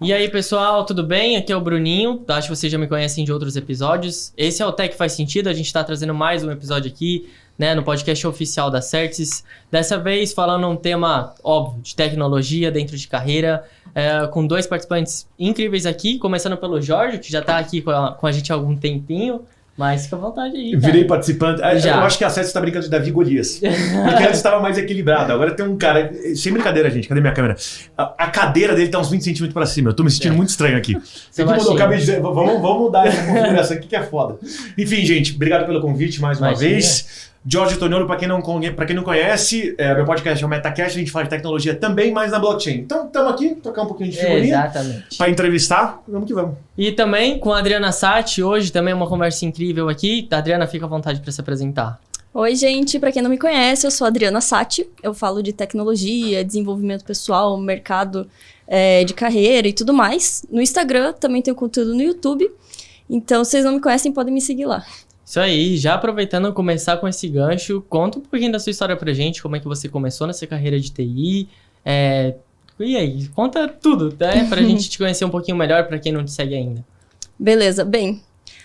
E aí, pessoal, tudo bem? Aqui é o Bruninho, acho que vocês já me conhecem de outros episódios. Esse é o Tech Faz Sentido, a gente tá trazendo mais um episódio aqui, né, no podcast oficial da Certis. Dessa vez falando um tema, óbvio, de tecnologia dentro de carreira, com dois participantes incríveis aqui, começando pelo Jorge, que já tá aqui com a gente há algum tempinho. Mas fica à vontade aí, cara. Virei participante. Já. Eu acho que a Certis tá brincando de Davi e Golias. Porque antes estava mais equilibrado. Agora tem um cara... Sem brincadeira, gente. Cadê minha câmera? A cadeira dele tá uns 20 centímetros pra cima. Eu tô me sentindo muito estranho aqui. Eu acabei de dizer, vamos mudar essa configuração aqui que é foda. Enfim, gente, obrigado pelo convite mais uma vez. Jorge Toniolo, pra quem não conhece, meu podcast é o MetaCast, a gente fala de tecnologia também, mas na blockchain. Então, estamos aqui, trocar um pouquinho de figurinha. Exatamente. Pra entrevistar, vamos que vamos. E também com a Adriana Satti, hoje também uma conversa incrível aqui. Adriana, fica à vontade para se apresentar. Oi, gente, pra quem não me conhece, eu sou a Adriana Satti, eu falo de tecnologia, desenvolvimento pessoal, mercado de carreira e tudo mais. No Instagram, também tenho conteúdo no YouTube, então se vocês não me conhecem, podem me seguir lá. Isso aí, já aproveitando começar com esse gancho, conta um pouquinho da sua história pra gente, como é que você começou nessa carreira de TI, e aí, conta tudo, né, pra gente te conhecer um pouquinho melhor, pra quem não te segue ainda. Beleza, bem,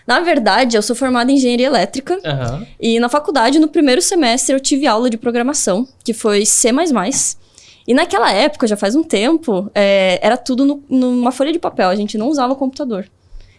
na verdade eu sou formada em engenharia elétrica, e na faculdade, no primeiro semestre, eu tive aula de programação, que foi C++, e naquela época, já faz um tempo, era tudo numa folha de papel, a gente não usava computador.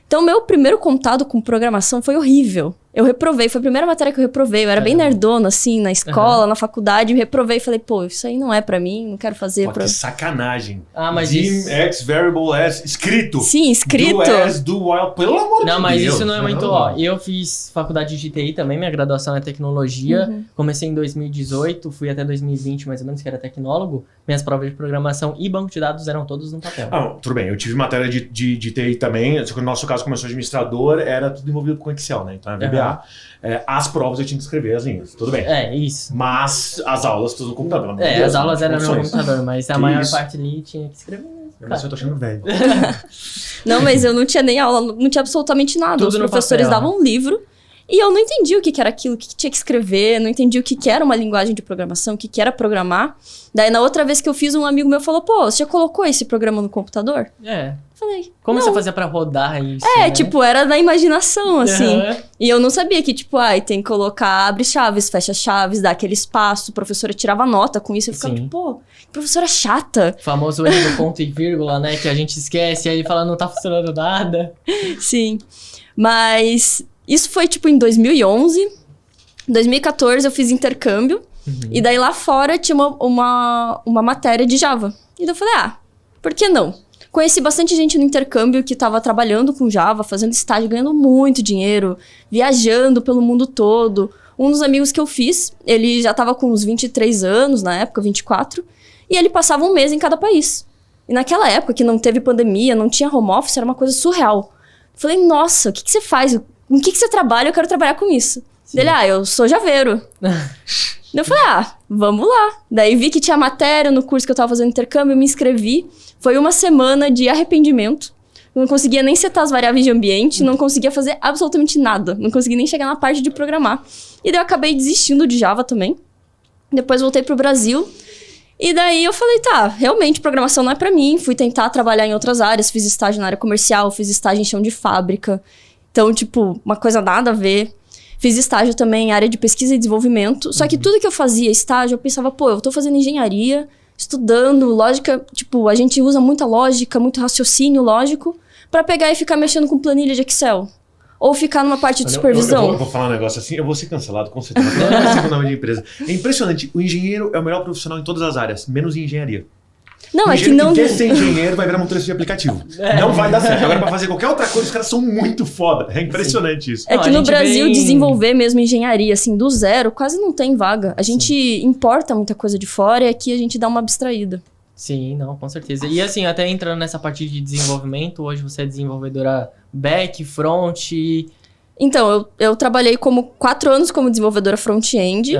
Então, meu primeiro contato com programação foi horrível. Eu reprovei, foi a primeira matéria que eu reprovei. Eu era bem nerdona, assim, na escola, na faculdade. Eu reprovei e falei, pô, isso aí não é pra mim, não quero fazer. Que sacanagem. Mas isso... X, variable, S, escrito. Sim, escrito. Do as, do while, pelo amor de Deus. Não, mas isso não é muito... eu fiz faculdade de TI também, minha graduação é tecnologia. Comecei em 2018, fui até 2020, mais ou menos, que era tecnólogo. Minhas provas de programação e banco de dados eram todos no papel. Tudo bem, eu tive matéria de TI também, só que no nosso caso, como eu sou administrador, era tudo envolvido com Excel, né? Então, VBA. As provas eu tinha que escrever as linhas, tudo bem. Isso. Mas as aulas tudo no computador. As aulas eram no computador, mas a maior parte ali tinha que escrever mesmo. Mas eu tô achando velho. Não, mas eu não tinha nem aula, não tinha absolutamente nada. Tudo os professores davam um livro e eu não entendi o que era aquilo, o que tinha que escrever, não entendi o que era uma linguagem de programação, o que era programar. Daí, na outra vez que eu fiz, um amigo meu falou, pô, você já colocou esse programa no computador? Falei, como não. você fazia pra rodar isso? Né? Tipo, era na imaginação, assim. E eu não sabia que, tipo, tem que colocar abre chaves, fecha chaves, dá aquele espaço, a professora tirava nota com isso. Eu ficava, tipo, pô, professora chata. O famoso erro do ponto e vírgula, né, que a gente esquece, aí ele fala, não tá funcionando nada. Sim, mas isso foi, tipo, em 2011. Em 2014 eu fiz intercâmbio, e daí lá fora tinha uma matéria de Java. E daí eu falei, por que não? Conheci bastante gente no intercâmbio que estava trabalhando com Java, fazendo estágio, ganhando muito dinheiro, viajando pelo mundo todo. Um dos amigos que eu fiz, ele já estava com uns 23 anos, na época, 24, e ele passava um mês em cada país. E naquela época, que não teve pandemia, não tinha home office, era uma coisa surreal. Falei, nossa, o que você faz? Com o que você trabalha? Eu quero trabalhar com isso. Ele, eu sou javeiro. Eu falei, vamos lá. Daí vi que tinha matéria no curso que eu tava fazendo intercâmbio, eu me inscrevi. Foi uma semana de arrependimento. Eu não conseguia nem setar as variáveis de ambiente, não conseguia fazer absolutamente nada. Não conseguia nem chegar na parte de programar. E daí eu acabei desistindo de Java também. Depois voltei pro Brasil. E daí eu falei, realmente programação não é pra mim. Fui tentar trabalhar em outras áreas, fiz estágio na área comercial, fiz estágio em chão de fábrica. Então, tipo, uma coisa nada a ver. Fiz estágio também em área de pesquisa e desenvolvimento. Só que tudo que eu fazia estágio, eu pensava, pô, eu tô fazendo engenharia, estudando, lógica, tipo, a gente usa muita lógica, muito raciocínio lógico, pra pegar e ficar mexendo com planilha de Excel. Ou ficar numa parte de supervisão. Eu vou falar um negócio assim, eu vou ser cancelado, com certeza. Não vai ser o nome de empresa. É impressionante, o engenheiro é o melhor profissional em todas as áreas, menos em engenharia. Não, o é que não... quer ser engenheiro vai virar motorista de aplicativo. Não vai dar certo. Agora, pra fazer qualquer outra coisa, os caras são muito foda. É impressionante isso. É que no Brasil, desenvolver mesmo engenharia, assim, do zero, quase não tem vaga. A gente importa muita coisa de fora e aqui a gente dá uma abstraída. Sim, não, com certeza. E assim, até entrando nessa parte de desenvolvimento, hoje você é desenvolvedora back, front... Então, eu trabalhei 4 anos como desenvolvedora front-end.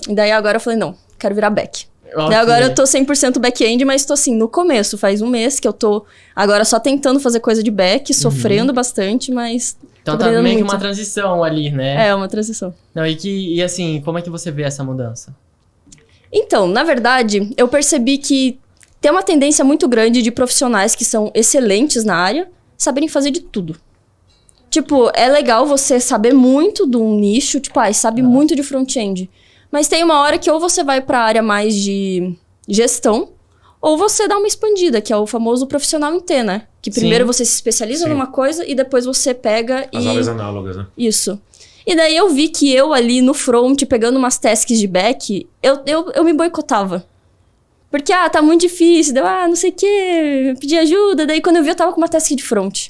E daí agora eu falei, não, quero virar back. Okay. Agora eu tô 100% back-end, mas tô assim, no começo, faz um mês que eu tô agora só tentando fazer coisa de back, sofrendo bastante, mas... Então tá meio que uma transição ali, né? É, uma transição. Não, e assim, como é que você vê essa mudança? Então, na verdade, eu percebi que tem uma tendência muito grande de profissionais que são excelentes na área saberem fazer de tudo. Tipo, é legal você saber muito de um nicho, tipo, sabe muito de front-end. Mas tem uma hora que ou você vai pra área mais de gestão, ou você dá uma expandida, que é o famoso profissional em T, né? Que primeiro você se especializa numa coisa e depois você pega As áreas análogas, né? Isso. E daí eu vi que eu ali no front, pegando umas tasks de back, eu me boicotava. Porque, tá muito difícil, deu, não sei o quê, pedi ajuda. Daí quando eu vi, eu tava com uma task de front.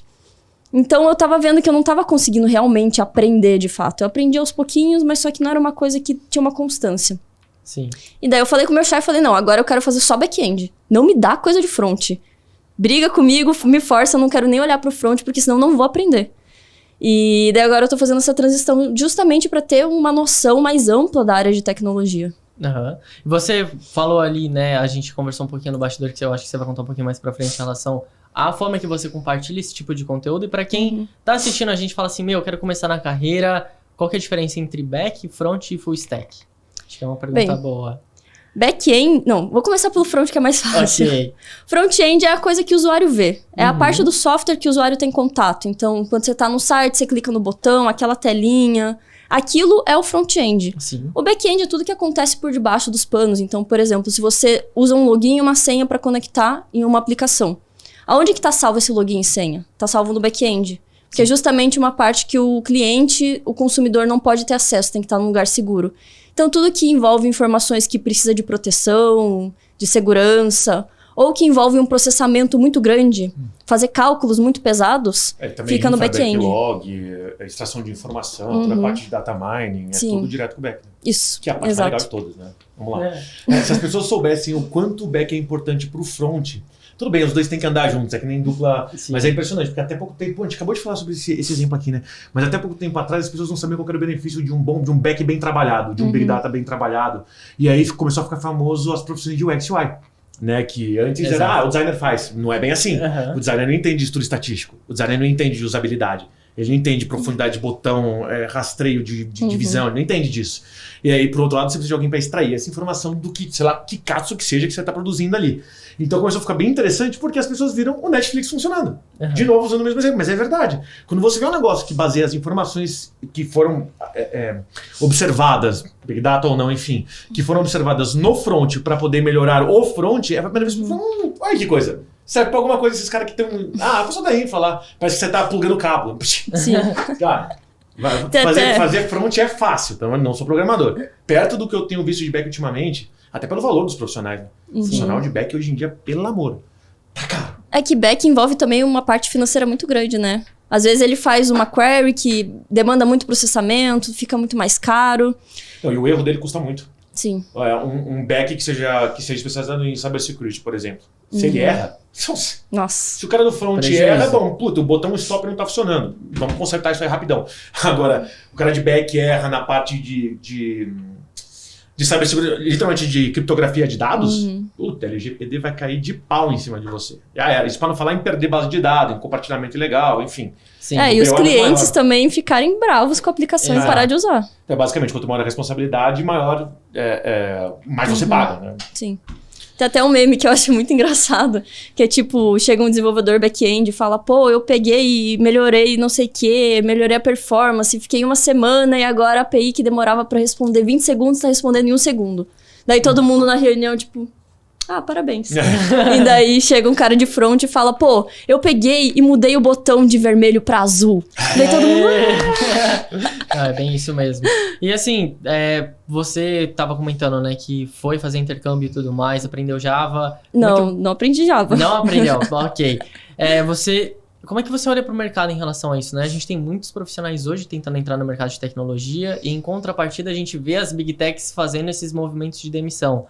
Então eu tava vendo que eu não tava conseguindo realmente aprender de fato. Eu aprendi aos pouquinhos, mas só que não era uma coisa que tinha uma constância. Sim. E daí eu falei com o meu chefe, falei, não, agora eu quero fazer só back-end. Não me dá coisa de front. Briga comigo, me força, eu não quero nem olhar pro front, porque senão eu não vou aprender. E daí agora eu tô fazendo essa transição justamente pra ter uma noção mais ampla da área de tecnologia. Uhum. Você falou ali, né, a gente conversou um pouquinho no bastidor, que eu acho que você vai contar um pouquinho mais pra frente em relação à forma que você compartilha esse tipo de conteúdo. E pra quem tá assistindo a gente fala assim, eu quero começar na carreira, qual que é a diferença entre back, front e full stack? Acho que é uma pergunta boa. Back-end... Não, vou começar pelo front, que é mais fácil. Ok. Front-end é a coisa que o usuário vê. É a parte do software que o usuário tem contato. Então, quando você tá no site, você clica no botão, aquela telinha... Aquilo é o front-end. Sim. O back-end é tudo que acontece por debaixo dos panos. Então, por exemplo, se você usa um login e uma senha para conectar em uma aplicação. Aonde que tá salvo esse login e senha? Tá salvo no back-end. Que é justamente uma parte que o cliente, o consumidor, não pode ter acesso. Tem que estar num lugar seguro. Então, tudo que envolve informações que precisa de proteção, de segurança... ou que envolve um processamento muito grande, fazer cálculos muito pesados, fica no back-end. Backlog, extração de informação, toda a parte de data mining, tudo direto com o back. Isso, que é a parte mais legal de todas, né? Vamos lá. Se as pessoas soubessem o quanto o back é importante para o front, tudo bem, os dois têm que andar juntos, é que nem dupla, mas é impressionante, porque até pouco tempo, a gente acabou de falar sobre esse exemplo aqui, né? Mas até pouco tempo atrás as pessoas não sabiam qual era o benefício de um back bem trabalhado, de um big data bem trabalhado, e aí começou a ficar famoso as profissões de UX e UI. Né, que antes era, o designer faz. Não é bem assim. O designer não entende de estudo estatístico. O designer não entende de usabilidade. Ele não entende profundidade de botão, rastreio de divisão. Ele não entende disso. E aí, por outro lado, você precisa de alguém para extrair essa informação do que, sei lá, que caso que seja que você está produzindo ali. Então começou a ficar bem interessante porque as pessoas viram o Netflix funcionando. De novo, usando o mesmo exemplo, mas é verdade. Quando você vê um negócio que baseia as informações que foram observadas, Big Data ou não, enfim, que foram observadas no front para poder melhorar o front, é a primeira vez que você olha que coisa. Serve pra alguma coisa esses caras que tem a pessoa da infra lá, parece que você tá plugando cabo. Sim. Cara, fazer front é fácil, então eu não sou programador. Perto do que eu tenho visto de back ultimamente, até pelo valor dos profissionais. Né? Profissional de back hoje em dia, pelo amor, tá caro. É que back envolve também uma parte financeira muito grande, né? Às vezes ele faz uma query que demanda muito processamento, fica muito mais caro. Não, e o erro dele custa muito. Sim. Um back que seja especializado em cybersecurity, por exemplo. Se ele erra, nossa. Se o cara do front erra, bom, o botão stop não tá funcionando. Vamos consertar isso aí rapidão. Agora, o cara de back erra na parte de cybersecurity, literalmente de criptografia de dados, o LGPD vai cair de pau em cima de você. Isso para não falar em perder base de dados, em compartilhamento ilegal, enfim. Sim. E os clientes também ficarem bravos com a aplicação e parar de usar. Então, basicamente, quanto maior a responsabilidade, maior mais você paga, né? Sim. Tem até um meme que eu acho muito engraçado, que é tipo, chega um desenvolvedor back-end e fala, eu peguei e melhorei não sei o quê, melhorei a performance, fiquei uma semana e agora a API que demorava pra responder 20 segundos tá respondendo em 1 segundo. Daí todo mundo na reunião, tipo, parabéns. E daí chega um cara de front e fala, eu peguei e mudei o botão de vermelho pra azul. Daí todo mundo... É bem isso mesmo. E assim, você tava comentando, né, que foi fazer intercâmbio e tudo mais, aprendeu Java. Não aprendi Java. Não aprendeu, ok. Como é que você olha para o mercado em relação a isso, né? A gente tem muitos profissionais hoje tentando entrar no mercado de tecnologia e em contrapartida a gente vê as Big Techs fazendo esses movimentos de demissão,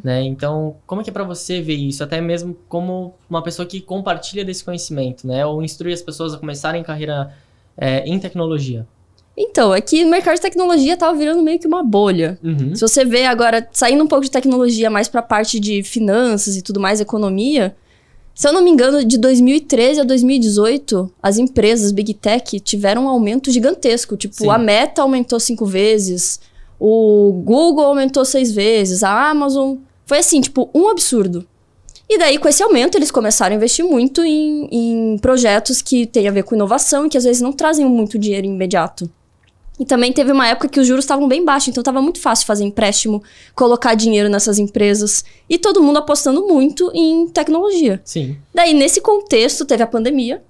né? Então, como é que é para você ver isso? Até mesmo como uma pessoa que compartilha desse conhecimento, né? Ou instrui as pessoas a começarem carreira em tecnologia. Então, é que o mercado de tecnologia tava virando meio que uma bolha. Se você vê agora, saindo um pouco de tecnologia mais pra parte de finanças e tudo mais, economia, se eu não me engano, de 2013 a 2018, as empresas Big Tech tiveram um aumento gigantesco. Tipo, a Meta aumentou 5 vezes, o Google aumentou 6 vezes, a Amazon... Foi assim, tipo, um absurdo. E daí, com esse aumento, eles começaram a investir muito em projetos que têm a ver com inovação e que às vezes não trazem muito dinheiro imediato. E também teve uma época que os juros estavam bem baixos, então estava muito fácil fazer empréstimo, colocar dinheiro nessas empresas. E todo mundo apostando muito em tecnologia. Sim. Daí, nesse contexto, teve a pandemia.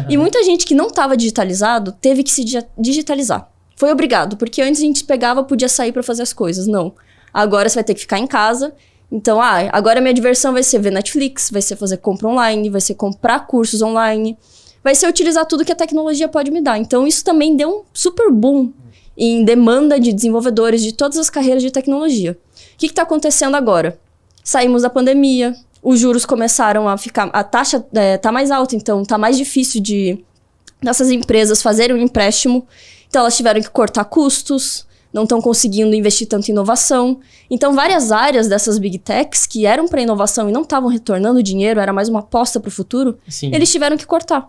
E muita gente que não estava digitalizado teve que se digitalizar. Foi obrigado, porque antes a gente pegava, podia sair para fazer as coisas. Não. Agora você vai ter que ficar em casa. Então, agora a minha diversão vai ser ver Netflix, vai ser fazer compra online, vai ser comprar cursos online, vai ser utilizar tudo que a tecnologia pode me dar. Então, isso também deu um super boom em demanda de desenvolvedores de todas as carreiras de tecnologia. O que está acontecendo agora? Saímos da pandemia, os juros começaram a ficar... A taxa tá mais alta, então tá mais difícil de dessas empresas fazerem um empréstimo. Então, elas tiveram que cortar custos, não estão conseguindo investir tanto em inovação. Então, várias áreas dessas big techs que eram para inovação e não estavam retornando dinheiro, era mais uma aposta para o futuro, eles tiveram que cortar.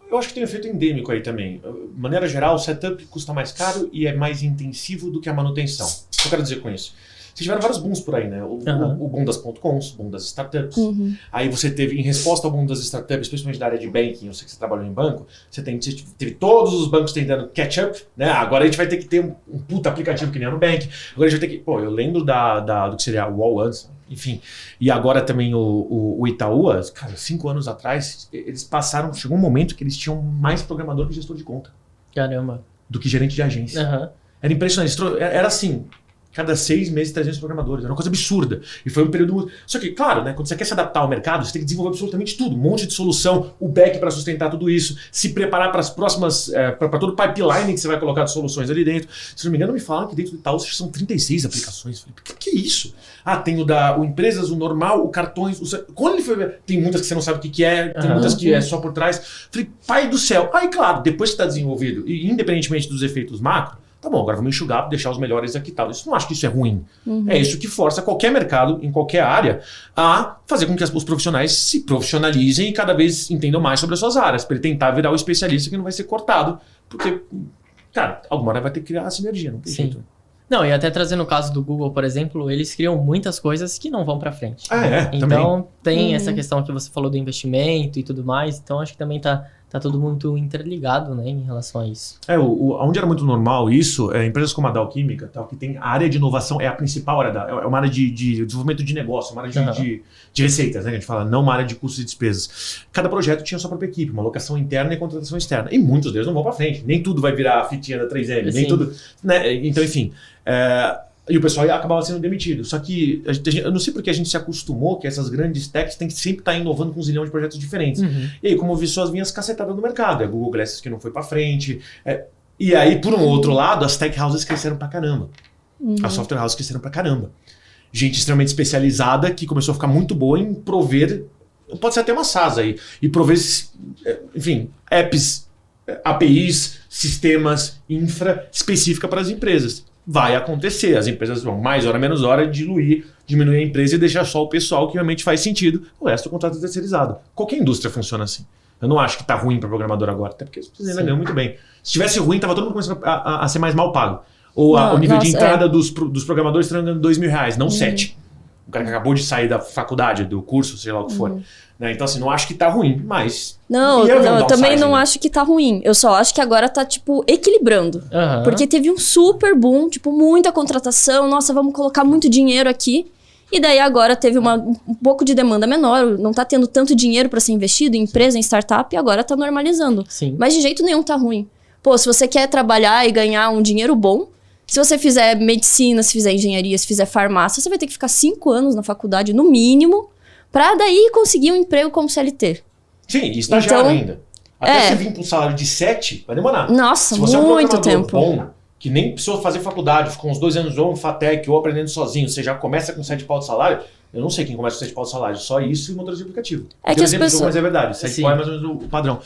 Eu acho que tem um efeito endêmico aí também. De maneira geral, o setup custa mais caro e é mais intensivo do que a manutenção. O que eu quero dizer com isso? Vocês tiveram vários booms por aí, né? O boom das .coms, o boom das startups. Aí você teve, em resposta ao boom das startups, principalmente da área de banking, eu sei que você trabalhou em banco, você teve todos os bancos tentando catch up, né? Agora a gente vai ter que ter um puta aplicativo que nem no Nubank. Agora a gente vai ter que... Pô, eu lembro do que seria o Wall antes, enfim. E agora também o Itaú, cara, 5 anos atrás, eles passaram... Chegou um momento que eles tinham mais programador que gestor de conta. Caramba. Do que gerente de agência. Era impressionante. Era assim... Cada 6 meses, 300 programadores. Era uma coisa absurda. E foi um período... Só que, claro, né, quando você quer se adaptar ao mercado, você tem que desenvolver absolutamente tudo. Um monte de solução, o back para sustentar tudo isso, se preparar para as próximas... para todo o pipeline que você vai colocar de soluções ali dentro. Se não me engano, me falaram que dentro do Itaú são 36 aplicações. Eu falei, que é isso? Tem o Empresas, o Normal, o Cartões... Quando ele foi ver, tem muitas que você não sabe o que é, tem muitas que é só por trás. Falei, pai do céu. Aí, claro, depois que está desenvolvido, e independentemente dos efeitos macro, tá bom, agora vamos enxugar, deixar os melhores aqui e tal. Isso não acho que isso é ruim. É isso que força qualquer mercado, em qualquer área, a fazer com que os profissionais se profissionalizem e cada vez entendam mais sobre as suas áreas, para ele tentar virar o especialista que não vai ser cortado, porque, cara, alguma hora vai ter que criar a sinergia, não tem jeito. Não, e até trazendo o caso do Google, por exemplo, eles criam muitas coisas que não vão para frente. Então também. Tem essa questão que você falou do investimento e tudo mais, então acho que também tá tudo muito interligado, né, em relação a isso. Onde era muito normal isso, empresas como a Dow Química, tal, que tem a área de inovação, é a principal área, é uma área de desenvolvimento de negócio, uma área de receitas, né, que a gente fala, não uma área de custos e despesas. Cada projeto tinha a sua própria equipe, uma alocação interna e contratação externa. E muitos deles não vão para frente, nem tudo vai virar a fitinha da 3M, nem tudo... Né? Então, enfim... E o pessoal acabava sendo demitido. Só que eu não sei porque a gente se acostumou que essas grandes techs têm que sempre estar inovando com um zilhão de projetos diferentes. E aí, como vi, suas vinhas cacetadas no mercado. A Google Glass que não foi pra frente. E aí, por um outro lado, as tech houses cresceram pra caramba. As software houses cresceram pra caramba. Gente extremamente especializada que começou a ficar muito boa em prover, pode ser até uma SaaS aí, e prover, enfim, apps, APIs, sistemas, infra específica para as empresas. Vai acontecer, as empresas vão mais hora menos hora diluir, diminuir a empresa e deixar só o pessoal que realmente faz sentido, o resto é contrato terceirizado. Qualquer indústria funciona assim. Eu não acho que tá ruim para programador agora, até porque vocês ainda ganham muito bem. Se tivesse ruim, tava todo mundo começando a ser mais mal pago. Ou o nível de entrada dos programadores estão ganhando R$2.000, não 7. O cara que acabou de sair da faculdade, do curso, sei lá o que for. Né? Então, assim, não acho que tá ruim, mas... eu também não acho que tá ruim. Eu só acho que agora tá, tipo, equilibrando. Porque teve um super boom, tipo, muita contratação. Nossa, vamos colocar muito dinheiro aqui. E daí agora teve um pouco de demanda menor. Não tá tendo tanto dinheiro para ser investido em empresa, em startup. E agora tá normalizando. Mas de jeito nenhum tá ruim. Pô, se você quer trabalhar e ganhar um dinheiro bom... Se você fizer medicina, se fizer engenharia, se fizer farmácia, você vai ter que ficar 5 anos na faculdade, no mínimo, pra daí conseguir um emprego como CLT. Sim, e estagiário ainda. Até você vir para um salário de 7, vai demorar. Nossa, se você muito tempo. Bom, que nem precisou fazer faculdade, ficou uns 2 anos ou em FATEC ou aprendendo sozinho, você já começa com 7 pau de salário, eu não sei quem começa com 7 pau de salário, só isso e motorista de aplicativo. É que as pessoas... Mas é verdade, 7 pau é mais ou menos o padrão.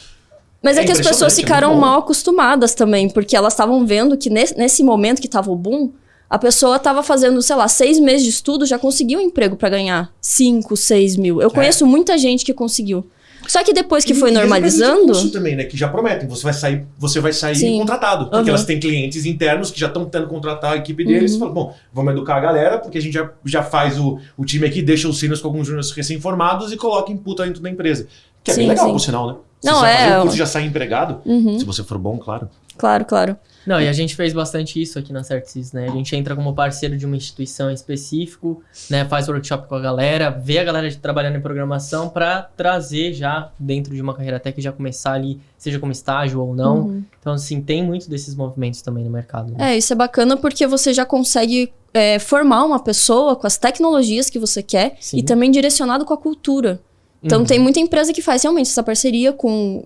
Mas é que as pessoas ficaram mal acostumadas também, porque elas estavam vendo que nesse momento que tava o boom, a pessoa tava fazendo, sei lá, 6 meses de estudo, já conseguiu um emprego para ganhar 5, 6 mil. Eu conheço muita gente que conseguiu. Só que depois que foi E normalizando... curso também, né? Que já prometem. você vai sair Sim. contratado. Porque elas têm clientes internos que já estão tentando contratar a equipe deles. E falam, bom, vamos educar a galera, porque a gente já faz o time aqui, deixa os seniors com alguns juniors recém-formados e coloca input dentro da empresa. Que é bem legal, por sinal, né? Não, você vai fazer o curso eu... e já sai empregado, se você for bom, claro. Claro. Não, e a gente fez bastante isso aqui na Certsys, né? A gente entra como parceiro de uma instituição em específico, né? Faz workshop com a galera, vê a galera trabalhando em programação para trazer já dentro de uma carreira tech, já começar ali, seja como estágio ou não. Então, assim, tem muito desses movimentos também no mercado. Né? Isso é bacana porque você já consegue formar uma pessoa com as tecnologias que você quer e também direcionado com a cultura. Então, tem muita empresa que faz realmente essa parceria com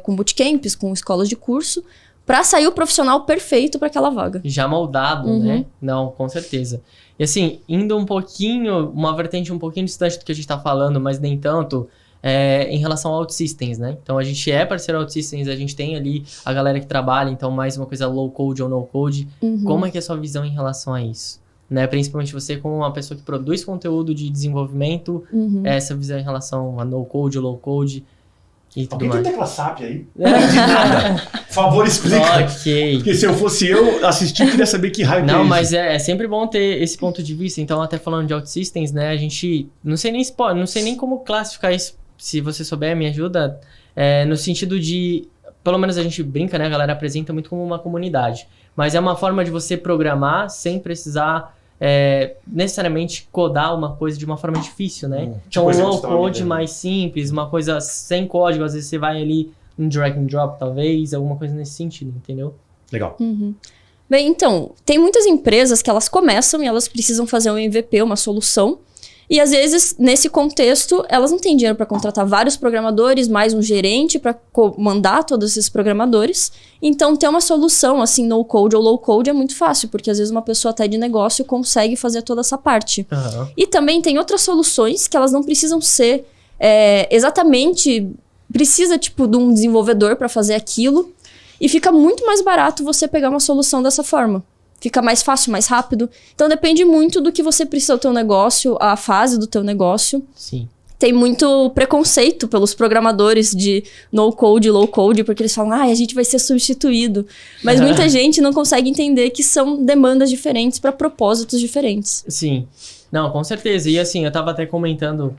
bootcamps, com escolas de curso, para sair o profissional perfeito para aquela vaga. Já moldado, né? Não, com certeza. E assim, indo um pouquinho, uma vertente um pouquinho distante do que a gente tá falando, mas nem tanto, em relação ao OutSystems, né? Então, a gente é parceiro OutSystems, a gente tem ali a galera que trabalha, então mais uma coisa low code ou no code. Como é que é a sua visão em relação a isso? Né? Principalmente você como uma pessoa que produz conteúdo de desenvolvimento, essa visão em relação a no code ou low code e tudo Alguém mais. tem tecla SAP aí? Não entendi nada. Por favor, explica. Ok. Porque se eu fosse eu assistir, eu queria saber que raio que é Não, isso. mas é sempre bom ter esse ponto de vista. Então, até falando de OutSystems, né? A gente... Não sei nem como classificar isso. Se você souber, me ajuda. No sentido de... Pelo menos a gente brinca, né? A galera apresenta muito como uma comunidade. Mas é uma forma de você programar sem precisar... necessariamente codar uma coisa de uma forma difícil, né? Então, um low code mais simples, uma coisa sem código, às vezes você vai ali em drag and drop, talvez, alguma coisa nesse sentido, entendeu? Legal. Bem, então, tem muitas empresas que elas começam e elas precisam fazer um MVP, uma solução, e às vezes, nesse contexto, elas não têm dinheiro para contratar vários programadores, mais um gerente para comandar todos esses programadores. Então, ter uma solução assim, no code ou low code é muito fácil, porque às vezes uma pessoa até de negócio consegue fazer toda essa parte. E também tem outras soluções que elas não precisam ser exatamente... Precisa, tipo, de um desenvolvedor para fazer aquilo. E fica muito mais barato você pegar uma solução dessa forma. Fica mais fácil, mais rápido. Então, depende muito do que você precisa do teu negócio, a fase do teu negócio. Sim. Tem muito preconceito pelos programadores de no-code, low-code, porque eles falam, a gente vai ser substituído. Mas muita gente não consegue entender que são demandas diferentes para propósitos diferentes. Sim. Não, com certeza. E assim, eu tava até comentando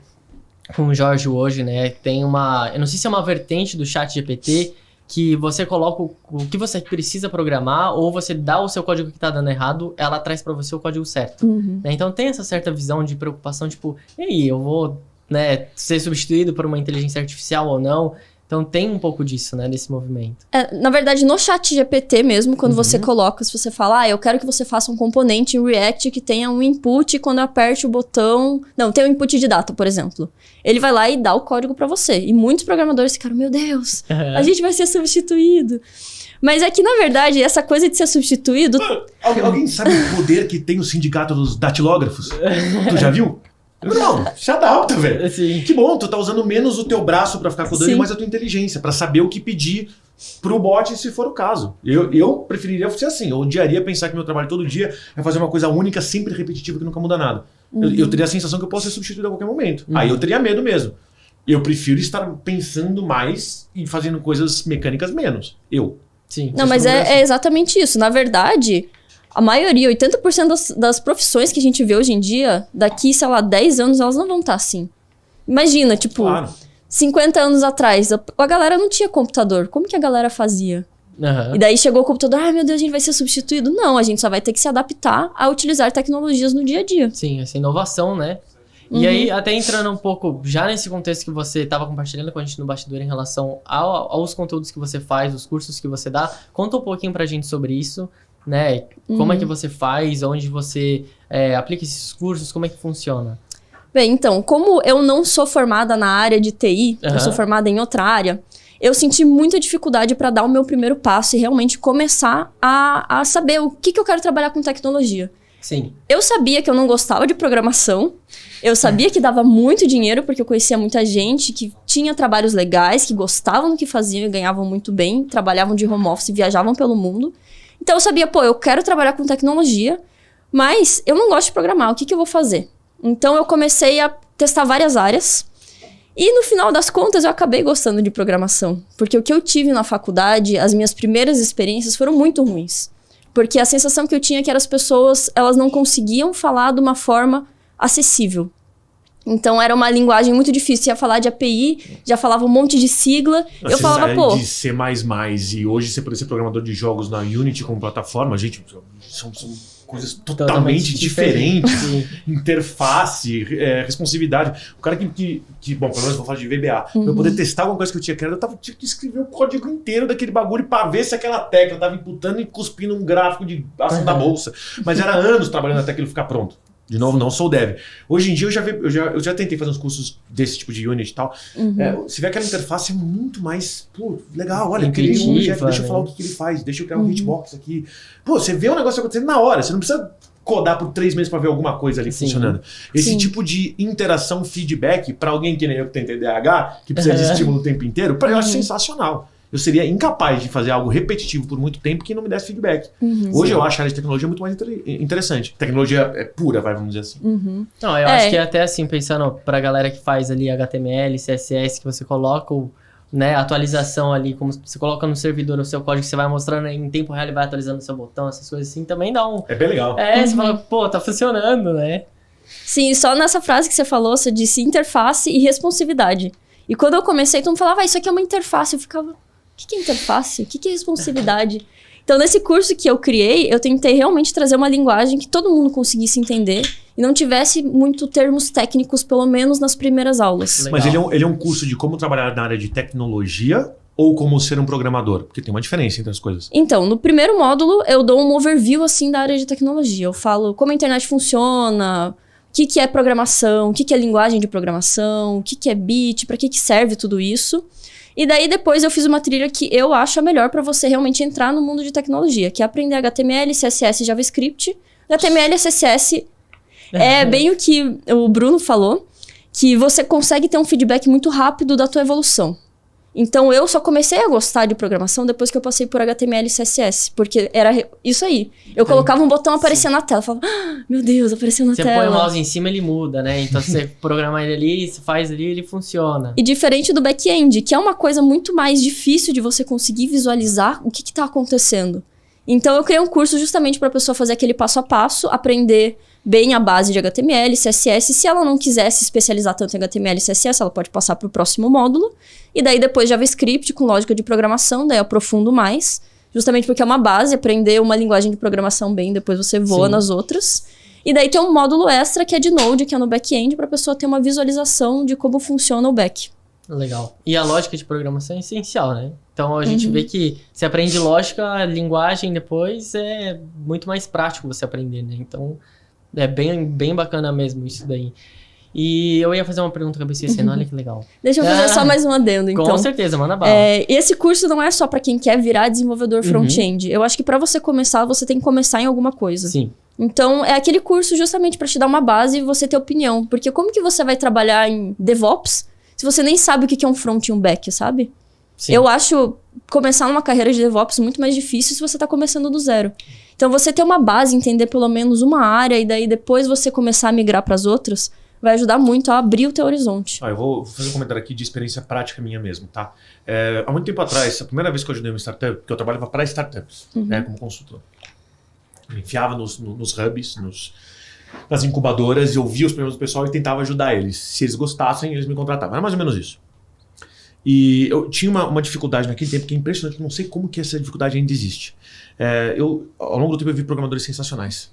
com o Jorge hoje, né? Tem uma... Eu não sei se é uma vertente do ChatGPT que você coloca o que você precisa programar ou você dá o seu código que tá dando errado, ela traz para você o código certo. Né? Então tem essa certa visão de preocupação, tipo, e aí, eu vou ser substituído por uma inteligência artificial ou não? Então tem um pouco disso, né, desse movimento. Na verdade, no ChatGPT mesmo, quando você coloca, se você fala, eu quero que você faça um componente em React que tenha um input e quando eu aperte o botão... Não, tem um input de data, por exemplo. Ele vai lá e dá o código pra você. E muitos programadores ficaram, meu Deus, a gente vai ser substituído. Mas é que, na verdade, essa coisa de ser substituído... Alguém sabe o poder que tem o sindicato dos datilógrafos? Tu já viu? Não, se adapta, velho. Sim. Que bom, tu tá usando menos o teu braço pra ficar codando e mais a tua inteligência, pra saber o que pedir pro bot se for o caso. Eu preferiria ser assim, eu odiaria pensar que meu trabalho todo dia é fazer uma coisa única, sempre repetitiva, que nunca muda nada. Eu teria a sensação que eu posso ser substituído a qualquer momento. Aí eu teria medo mesmo. Eu prefiro estar pensando mais e fazendo coisas mecânicas menos. Sim. Não, mas é exatamente isso. Na verdade... A maioria, 80% das profissões que a gente vê hoje em dia, daqui, sei lá, 10 anos, elas não vão estar assim. Imagina, tipo, 50 anos atrás, a galera não tinha computador. Como que a galera fazia? E daí chegou o computador, meu Deus, a gente vai ser substituído. Não, a gente só vai ter que se adaptar a utilizar tecnologias no dia a dia. Sim, essa inovação, né? E aí, até entrando um pouco, já nesse contexto que você estava compartilhando com a gente no bastidor em relação aos conteúdos que você faz, os cursos que você dá, conta um pouquinho pra gente sobre isso. Né? Como é que você faz? Onde você aplica esses cursos? Como é que funciona? Bem, então, como eu não sou formada na área de TI, eu sou formada em outra área, eu senti muita dificuldade para dar o meu primeiro passo e realmente começar a saber o que eu quero trabalhar com tecnologia. Sim. Eu sabia que eu não gostava de programação, eu sabia que dava muito dinheiro, porque eu conhecia muita gente que tinha trabalhos legais, que gostavam do que faziam e ganhavam muito bem, trabalhavam de home office e viajavam pelo mundo. Então eu sabia, eu quero trabalhar com tecnologia, mas eu não gosto de programar, o que eu vou fazer? Então eu comecei a testar várias áreas E no final das contas, eu acabei gostando de programação. Porque o que eu tive na faculdade, as minhas primeiras experiências foram muito ruins. Porque a sensação que eu tinha é que as pessoas, elas não conseguiam falar de uma forma acessível. Então, era uma linguagem muito difícil. Você ia falar de API, já falava um monte de sigla. Eu falava, pô... De C++, e hoje você poder ser programador de jogos na Unity como plataforma, gente, são coisas totalmente diferentes. Interface, responsividade. O cara que bom, pelo menos vou falar de VBA. Pra eu poder testar alguma coisa que eu tinha criado, eu tinha que escrever o código inteiro daquele bagulho pra ver se aquela tecla tava imputando e cuspindo um gráfico de ação da bolsa. Mas era anos trabalhando até aquilo ficar pronto. De novo, não sou dev. Hoje em dia, eu já tentei fazer uns cursos desse tipo de Unity e tal. Você vê aquela interface é muito mais... Pô, legal, olha, eu criei um objeto, deixa eu falar o que ele faz, deixa eu criar um hitbox aqui. Pô, você vê um negócio acontecendo na hora, você não precisa codar por 3 meses para ver alguma coisa ali funcionando. Esse tipo de interação, feedback, para alguém que nem eu que tem TDAH, que precisa de estímulo o tempo inteiro, eu acho sensacional. Eu seria incapaz de fazer algo repetitivo por muito tempo que não me desse feedback. Hoje eu acho a área de tecnologia muito mais interessante. Tecnologia é pura, vamos dizer assim. Não, eu acho que é até assim, pensando pra galera que faz ali HTML, CSS, que você coloca né, atualização ali, como você coloca no servidor o seu código, que você vai mostrando em tempo real e vai atualizando o seu botão, essas coisas assim, também dá um... É bem legal. Você fala, pô, tá funcionando, né? Sim, só nessa frase que você falou, você disse interface e responsividade. E quando eu comecei, todo mundo falava, isso aqui é uma interface. Eu ficava... O que é interface? O que é responsividade? Então, nesse curso que eu criei, eu tentei realmente trazer uma linguagem que todo mundo conseguisse entender e não tivesse muito termos técnicos, pelo menos nas primeiras aulas. Legal. Mas ele é um curso de como trabalhar na área de tecnologia ou como ser um programador? Porque tem uma diferença entre as coisas. Então, no primeiro módulo, eu dou um overview, assim, da área de tecnologia. Eu falo como a internet funciona, o que é programação, o que é linguagem de programação, o que é bit, para que serve tudo isso. E daí depois eu fiz uma trilha que eu acho a melhor para você realmente entrar no mundo de tecnologia, que é aprender HTML, CSS e JavaScript. HTML e CSS é bem o que o Bruno falou, que você consegue ter um feedback muito rápido da tua evolução. Então eu só comecei a gostar de programação depois que eu passei por HTML e CSS, porque era isso aí. Eu colocava um botão, aparecia na tela, falava, meu Deus, apareceu na tela. Você põe o mouse em cima, ele muda, né? Então você programa ele ali, você faz ali, ele funciona. E diferente do back-end, que é uma coisa muito mais difícil de você conseguir visualizar o que está acontecendo. Então eu criei um curso justamente para a pessoa fazer aquele passo a passo, aprender bem a base de HTML, CSS. Se ela não quiser se especializar tanto em HTML e CSS, ela pode passar para o próximo módulo. E daí depois JavaScript com lógica de programação, daí eu aprofundo mais. Justamente porque é uma base, aprender uma linguagem de programação bem, depois você voa nas outras. E daí tem um módulo extra que é de Node, que é no back-end, para a pessoa ter uma visualização de como funciona o back. Legal. E a lógica de programação é essencial, né? Então a gente vê que você aprende lógica, a linguagem depois é muito mais prático você aprender, né? Então é bem bacana mesmo isso daí. E eu ia fazer uma pergunta que eu acabei esquecendo, olha que legal. Deixa eu fazer só mais um adendo, então. Com certeza, manda bala. Esse curso não é só para quem quer virar desenvolvedor front-end. Eu acho que para você começar, você tem que começar em alguma coisa. Sim. Então, é aquele curso justamente para te dar uma base e você ter opinião. Porque como que você vai trabalhar em DevOps se você nem sabe o que é um front e um back, sabe? Sim. Eu acho começar numa carreira de DevOps muito mais difícil se você tá começando do zero. Então, você ter uma base, entender pelo menos uma área e daí depois você começar a migrar para as outras, vai ajudar muito a abrir o teu horizonte. Eu vou fazer um comentário aqui de experiência prática minha mesmo, tá? Há muito tempo atrás, a primeira vez que eu ajudei uma startup, porque eu trabalhava para startups, né, como consultor. Eu enfiava nos hubs, nas incubadoras, eu via os problemas do pessoal e tentava ajudar eles. Se eles gostassem, eles me contratavam. Era mais ou menos isso. E eu tinha uma dificuldade naquele tempo que é impressionante, eu não sei como que essa dificuldade ainda existe. Ao longo do tempo eu vi programadores sensacionais.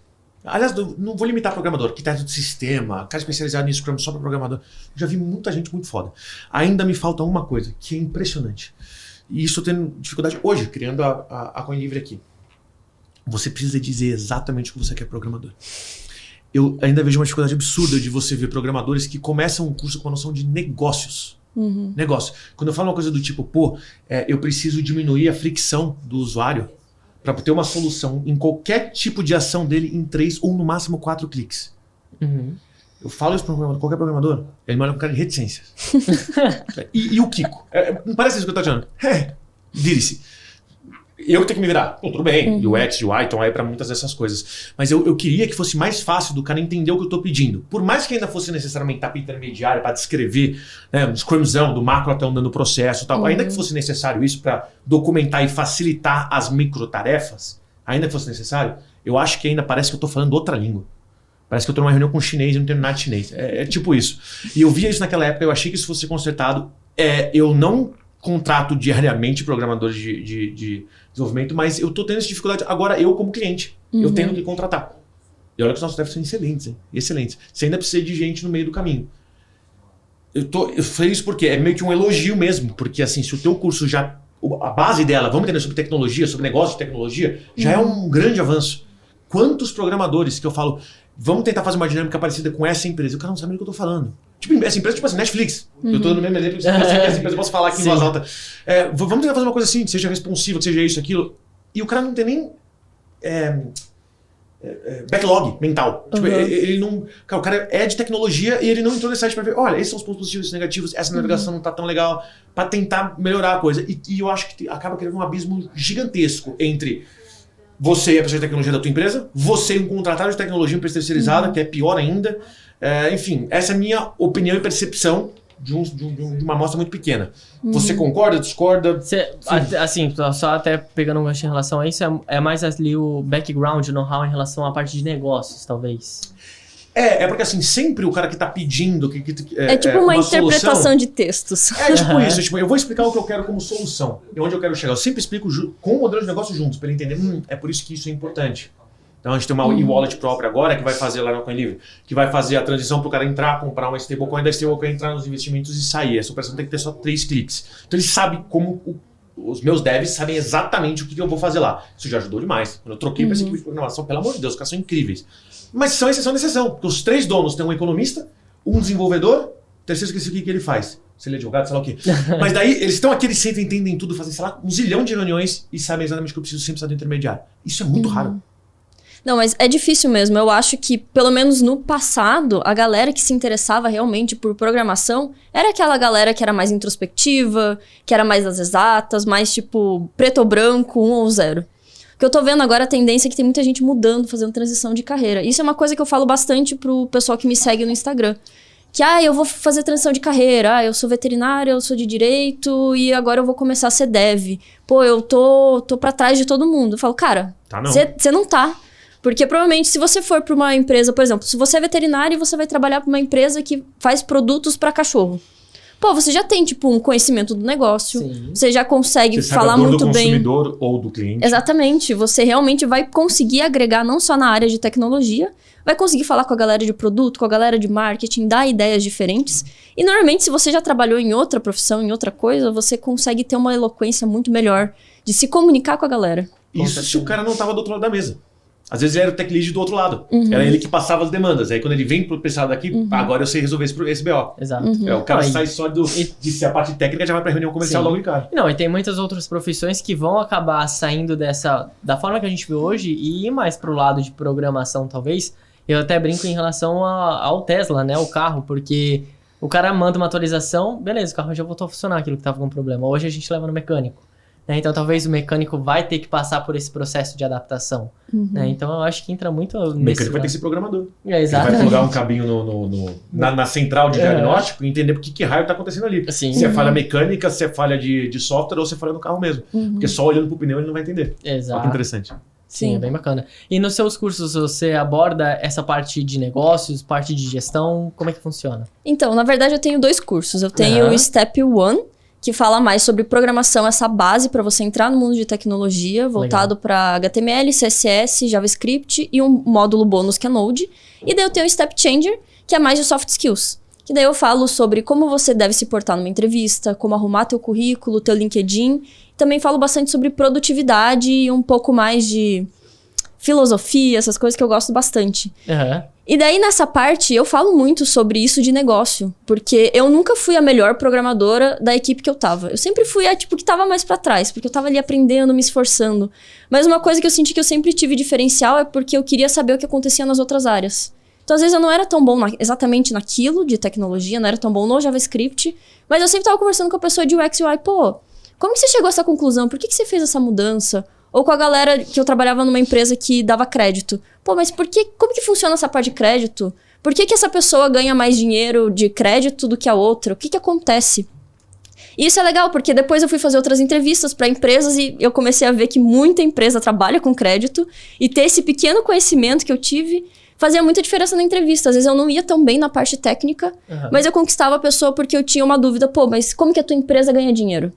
Aliás, não vou limitar programador, arquiteto de sistema, cara especializado em Scrum só para programador. Eu já vi muita gente muito foda. Ainda me falta uma coisa, que é impressionante. E isso eu tenho dificuldade hoje, criando a CoinLivre aqui. Você precisa dizer exatamente o que você quer programador. Eu ainda vejo uma dificuldade absurda de você ver programadores que começam um curso com a noção de negócios. Negócio. Quando eu falo uma coisa do tipo, eu preciso diminuir a fricção do usuário para ter uma solução em qualquer tipo de ação dele em 3 ou no máximo 4 cliques. Eu falo isso para qualquer programador, ele me olha com cara de reticências. E o Kiko? Não parece isso que eu estou dizendo. Vire-se. eu tenho que me virar. Pô, tudo bem, UX, UI estão aí para muitas dessas coisas. Mas eu queria que fosse mais fácil do cara entender o que eu estou pedindo. Por mais que ainda fosse necessariamente etapa intermediária para descrever, né, um scrumzão do macro até onde no processo e tal, ainda que fosse necessário isso para documentar e facilitar as microtarefas, ainda que fosse necessário, eu acho que ainda parece que eu estou falando outra língua. Parece que eu estou numa reunião com um chinês e não entendo nada de chinês. É tipo isso. E eu via isso naquela época, eu achei que isso fosse consertado. Eu não contrato diariamente programadores de desenvolvimento, mas eu tô tendo essa dificuldade agora, eu como cliente, eu tendo que contratar. E olha que os nossos devs são excelentes, hein? Excelentes. Você ainda precisa de gente no meio do caminho. Eu falei isso porque é meio que um elogio mesmo, porque assim, se o teu curso já, a base dela, vamos entender sobre tecnologia, sobre negócio de tecnologia, já é um grande avanço. Quantos programadores que eu falo, vamos tentar fazer uma dinâmica parecida com essa empresa, o cara não sabe nem o que eu tô falando. Tipo, essa empresa, tipo assim, Netflix. Eu tô no mesmo exemplo, essa empresa eu posso falar aqui em voz alta. Vamos tentar fazer uma coisa assim, que seja responsiva, que seja isso, aquilo. E o cara não tem nem backlog mental. Tipo, ele não. O cara é de tecnologia e ele não entrou nesse site pra ver, olha, esses são os pontos positivos e negativos, essa navegação não tá tão legal, pra tentar melhorar a coisa. E eu acho que acaba criando um abismo gigantesco entre você e a pessoa de tecnologia da tua empresa, você e um contratado de tecnologia, uma empresa terceirizada, que é pior ainda. Enfim, essa é a minha opinião e percepção de uma amostra muito pequena. Você concorda, discorda? Assim, só até pegando um gancho em relação a isso, é mais ali o background, o know-how em relação à parte de negócios, talvez. Porque assim, sempre o cara que tá pedindo... É tipo uma interpretação solução, de textos. É tipo isso, tipo, eu vou explicar o que eu quero como solução e onde eu quero chegar. Eu sempre explico com o modelo de negócio juntos, para ele entender, é por isso que isso é importante. Então a gente tem uma e-wallet própria agora, que vai fazer lá no CoinLivre, que vai fazer a transição para o cara entrar, comprar uma stablecoin, da stablecoin entrar nos investimentos e sair. Essa operação tem que ter só 3 cliques. Então ele sabe como... Os meus devs sabem exatamente o que eu vou fazer lá. Isso já ajudou demais. Quando eu troquei para essa equipe de programação, pelo amor de Deus, os caras são incríveis. Mas são exceção de exceção, porque os 3 donos têm um economista, um desenvolvedor, o terceiro esqueci o que ele faz. Se ele é advogado, sei lá o quê. Mas daí eles estão aqui, eles sentem, entendem tudo, fazem, sei lá, 1 zilhão de reuniões e sabem exatamente o que eu preciso, sempre precisar do intermediário. Isso é muito raro. Não, mas é difícil mesmo. Eu acho que, pelo menos no passado, a galera que se interessava realmente por programação era aquela galera que era mais introspectiva, que era mais das exatas, mais tipo preto ou branco, 1 ou 0. O que eu tô vendo agora, a tendência é que tem muita gente mudando, fazendo transição de carreira. Isso é uma coisa que eu falo bastante pro pessoal que me segue no Instagram. Que, eu vou fazer transição de carreira, eu sou veterinária, eu sou de direito e agora eu vou começar a ser dev. Pô, eu tô pra trás de todo mundo. Eu falo, cara, você não tá. Porque provavelmente se você for para uma empresa, por exemplo, se você é veterinário e você vai trabalhar para uma empresa que faz produtos para cachorro. Pô, você já tem tipo um conhecimento do negócio, você já consegue falar muito bem. Do consumidor ou do cliente. Exatamente, você realmente vai conseguir agregar não só na área de tecnologia, vai conseguir falar com a galera de produto, com a galera de marketing, dar ideias diferentes. E normalmente se você já trabalhou em outra profissão, em outra coisa, você consegue ter uma eloquência muito melhor de se comunicar com a galera. Isso se o cara não tava do outro lado da mesa. Às vezes ele era o tech lead do outro lado. Era ele que passava as demandas. Aí quando ele vem pro pessoal daqui, agora eu sei resolver esse BO. Exato. O cara sai só de ser a parte técnica, já vai pra reunião comercial logo em cara. Não, e tem muitas outras profissões que vão acabar saindo da forma que a gente vê hoje e ir mais pro lado de programação, talvez. Eu até brinco em relação ao Tesla, né? O carro, porque o cara manda uma atualização, beleza, o carro já voltou a funcionar, aquilo que tava com problema. Hoje a gente leva no mecânico. Então, talvez o mecânico vai ter que passar por esse processo de adaptação. Então, eu acho que entra muito nesse... O mecânico vai ter que ser programador. Exatamente. Ele vai plugar um cabinho na central de diagnóstico e entender por que raio está acontecendo ali. Sim. Se é falha mecânica, se é falha de software ou se é falha no carro mesmo. Porque só olhando pro pneu ele não vai entender. Exato. Olha que interessante. Sim, é bem bacana. E nos seus cursos você aborda essa parte de negócios, parte de gestão, como é que funciona? Então, na verdade eu tenho 2 cursos. Eu tenho o Step 1, que fala mais sobre programação, essa base para você entrar no mundo de tecnologia, voltado para HTML, CSS, JavaScript e um módulo bônus que é Node. E daí eu tenho o Step Changer, que é mais de soft skills. Que daí eu falo sobre como você deve se portar numa entrevista, como arrumar teu currículo, teu LinkedIn. Também falo bastante sobre produtividade e um pouco mais de filosofia, essas coisas que eu gosto bastante. E daí, nessa parte, eu falo muito sobre isso de negócio. Porque eu nunca fui a melhor programadora da equipe que eu tava. Eu sempre fui a, que tava mais pra trás. Porque eu tava ali aprendendo, me esforçando. Mas uma coisa que eu senti que eu sempre tive diferencial é porque eu queria saber o que acontecia nas outras áreas. Então, às vezes, eu não era tão bom exatamente naquilo de tecnologia, não era tão bom no JavaScript. Mas eu sempre tava conversando com a pessoa de UX e UI. Pô, Como que você chegou a essa conclusão? Por que você fez essa mudança? Ou com a galera que eu trabalhava numa empresa que dava crédito. Pô, mas como que funciona essa parte de crédito? Por que essa pessoa ganha mais dinheiro de crédito do que a outra? O que acontece? E isso é legal, porque depois eu fui fazer outras entrevistas para empresas e eu comecei a ver que muita empresa trabalha com crédito e ter esse pequeno conhecimento que eu tive fazia muita diferença na entrevista. Às vezes eu não ia tão bem na parte técnica, mas eu conquistava a pessoa porque eu tinha uma dúvida. Pô, mas como que a tua empresa ganha dinheiro?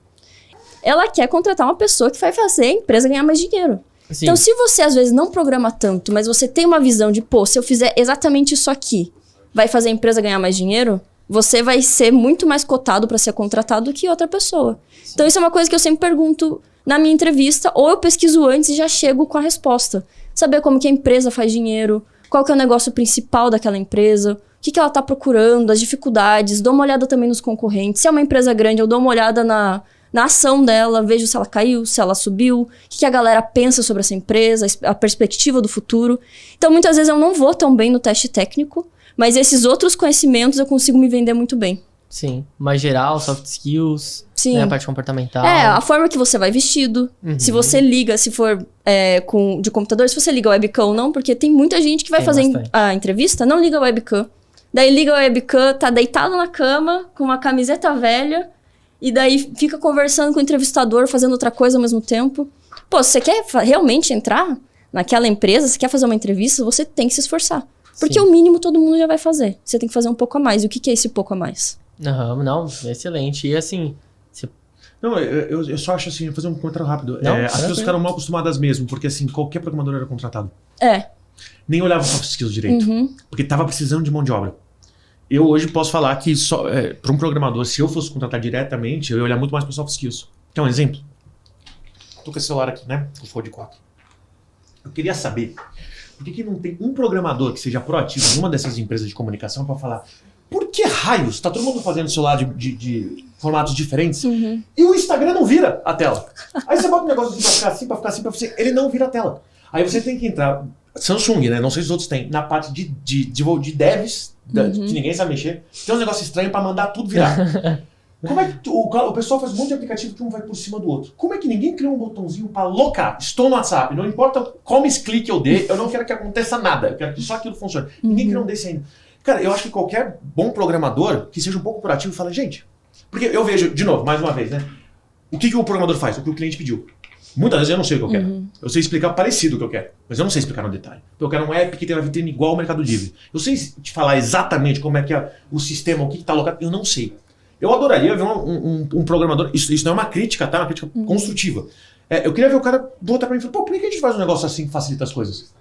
Ela quer contratar uma pessoa que vai fazer a empresa ganhar mais dinheiro. Sim. Então, se você às vezes não programa tanto, mas você tem uma visão de, pô, se eu fizer exatamente isso aqui, vai fazer a empresa ganhar mais dinheiro, você vai ser muito mais cotado para ser contratado do que outra pessoa. Sim. Então, isso é uma coisa que eu sempre pergunto na minha entrevista, ou eu pesquiso antes e já chego com a resposta. Saber como que a empresa faz dinheiro, qual que é o negócio principal daquela empresa, o que ela está procurando, as dificuldades, dou uma olhada também nos concorrentes. Se é uma empresa grande, eu dou uma olhada na ação dela, vejo se ela caiu, se ela subiu, o que a galera pensa sobre essa empresa, a perspectiva do futuro. Então, muitas vezes eu não vou tão bem no teste técnico, mas esses outros conhecimentos eu consigo me vender muito bem. Sim, mais geral, soft skills, né, a parte comportamental. A forma que você vai vestido, se você liga, se for de computador, se você liga a webcam ou não, porque tem muita gente que vai fazer a entrevista, não liga a webcam. Daí liga a webcam, tá deitado na cama, com uma camiseta velha, e daí fica conversando com o entrevistador, fazendo outra coisa ao mesmo tempo. Pô, se você quer realmente entrar naquela empresa, se quer fazer uma entrevista, você tem que se esforçar. Porque o mínimo todo mundo já vai fazer. Você tem que fazer um pouco a mais. E o que é esse pouco a mais? Não, excelente. E assim... Não, eu só acho assim, vou fazer um comentário rápido. As pessoas ficaram mal acostumadas mesmo, porque assim, qualquer programador era contratado. Nem olhava soft skills direito. Porque tava precisando de mão de obra. Eu hoje posso falar que para um programador, se eu fosse contratar diretamente, eu ia olhar muito mais para soft skills. Quer um exemplo? Tô com esse celular aqui, né? O Fold 4. Eu queria saber por que não tem um programador que seja proativo em uma dessas empresas de comunicação para falar por que raios tá todo mundo fazendo celular de formatos diferentes e o Instagram não vira a tela. Aí você bota um negócio assim pra ficar assim, pra você, ele não vira a tela. Aí você tem que entrar, Samsung, né? Não sei se os outros têm, na parte de devs, que ninguém sabe mexer, tem um negócio estranho pra mandar tudo virar. Como é que o pessoal faz um monte de aplicativo que um vai por cima do outro? Como é que ninguém criou um botãozinho pra locar? Estou no WhatsApp, não importa como clique eu dê, eu não quero que aconteça nada, eu quero que só aquilo funcione. Ninguém criou um desse ainda. Cara, eu acho que qualquer bom programador que seja um pouco proativo fala, gente, porque eu vejo, de novo, mais uma vez, né? O que o programador faz? O que o cliente pediu. Muitas vezes eu não sei o que eu quero. Eu sei explicar parecido o que eu quero, mas eu não sei explicar no detalhe. Então eu quero um app que tenha uma vitrine igual ao Mercado Livre. Eu sei te falar exatamente como é que é o sistema, o que está alocado, eu não sei. Eu adoraria ver um programador, isso não é uma crítica, tá? É uma crítica construtiva. Eu queria ver o cara voltar para mim e falar, pô, por que a gente faz um negócio assim que facilita as coisas?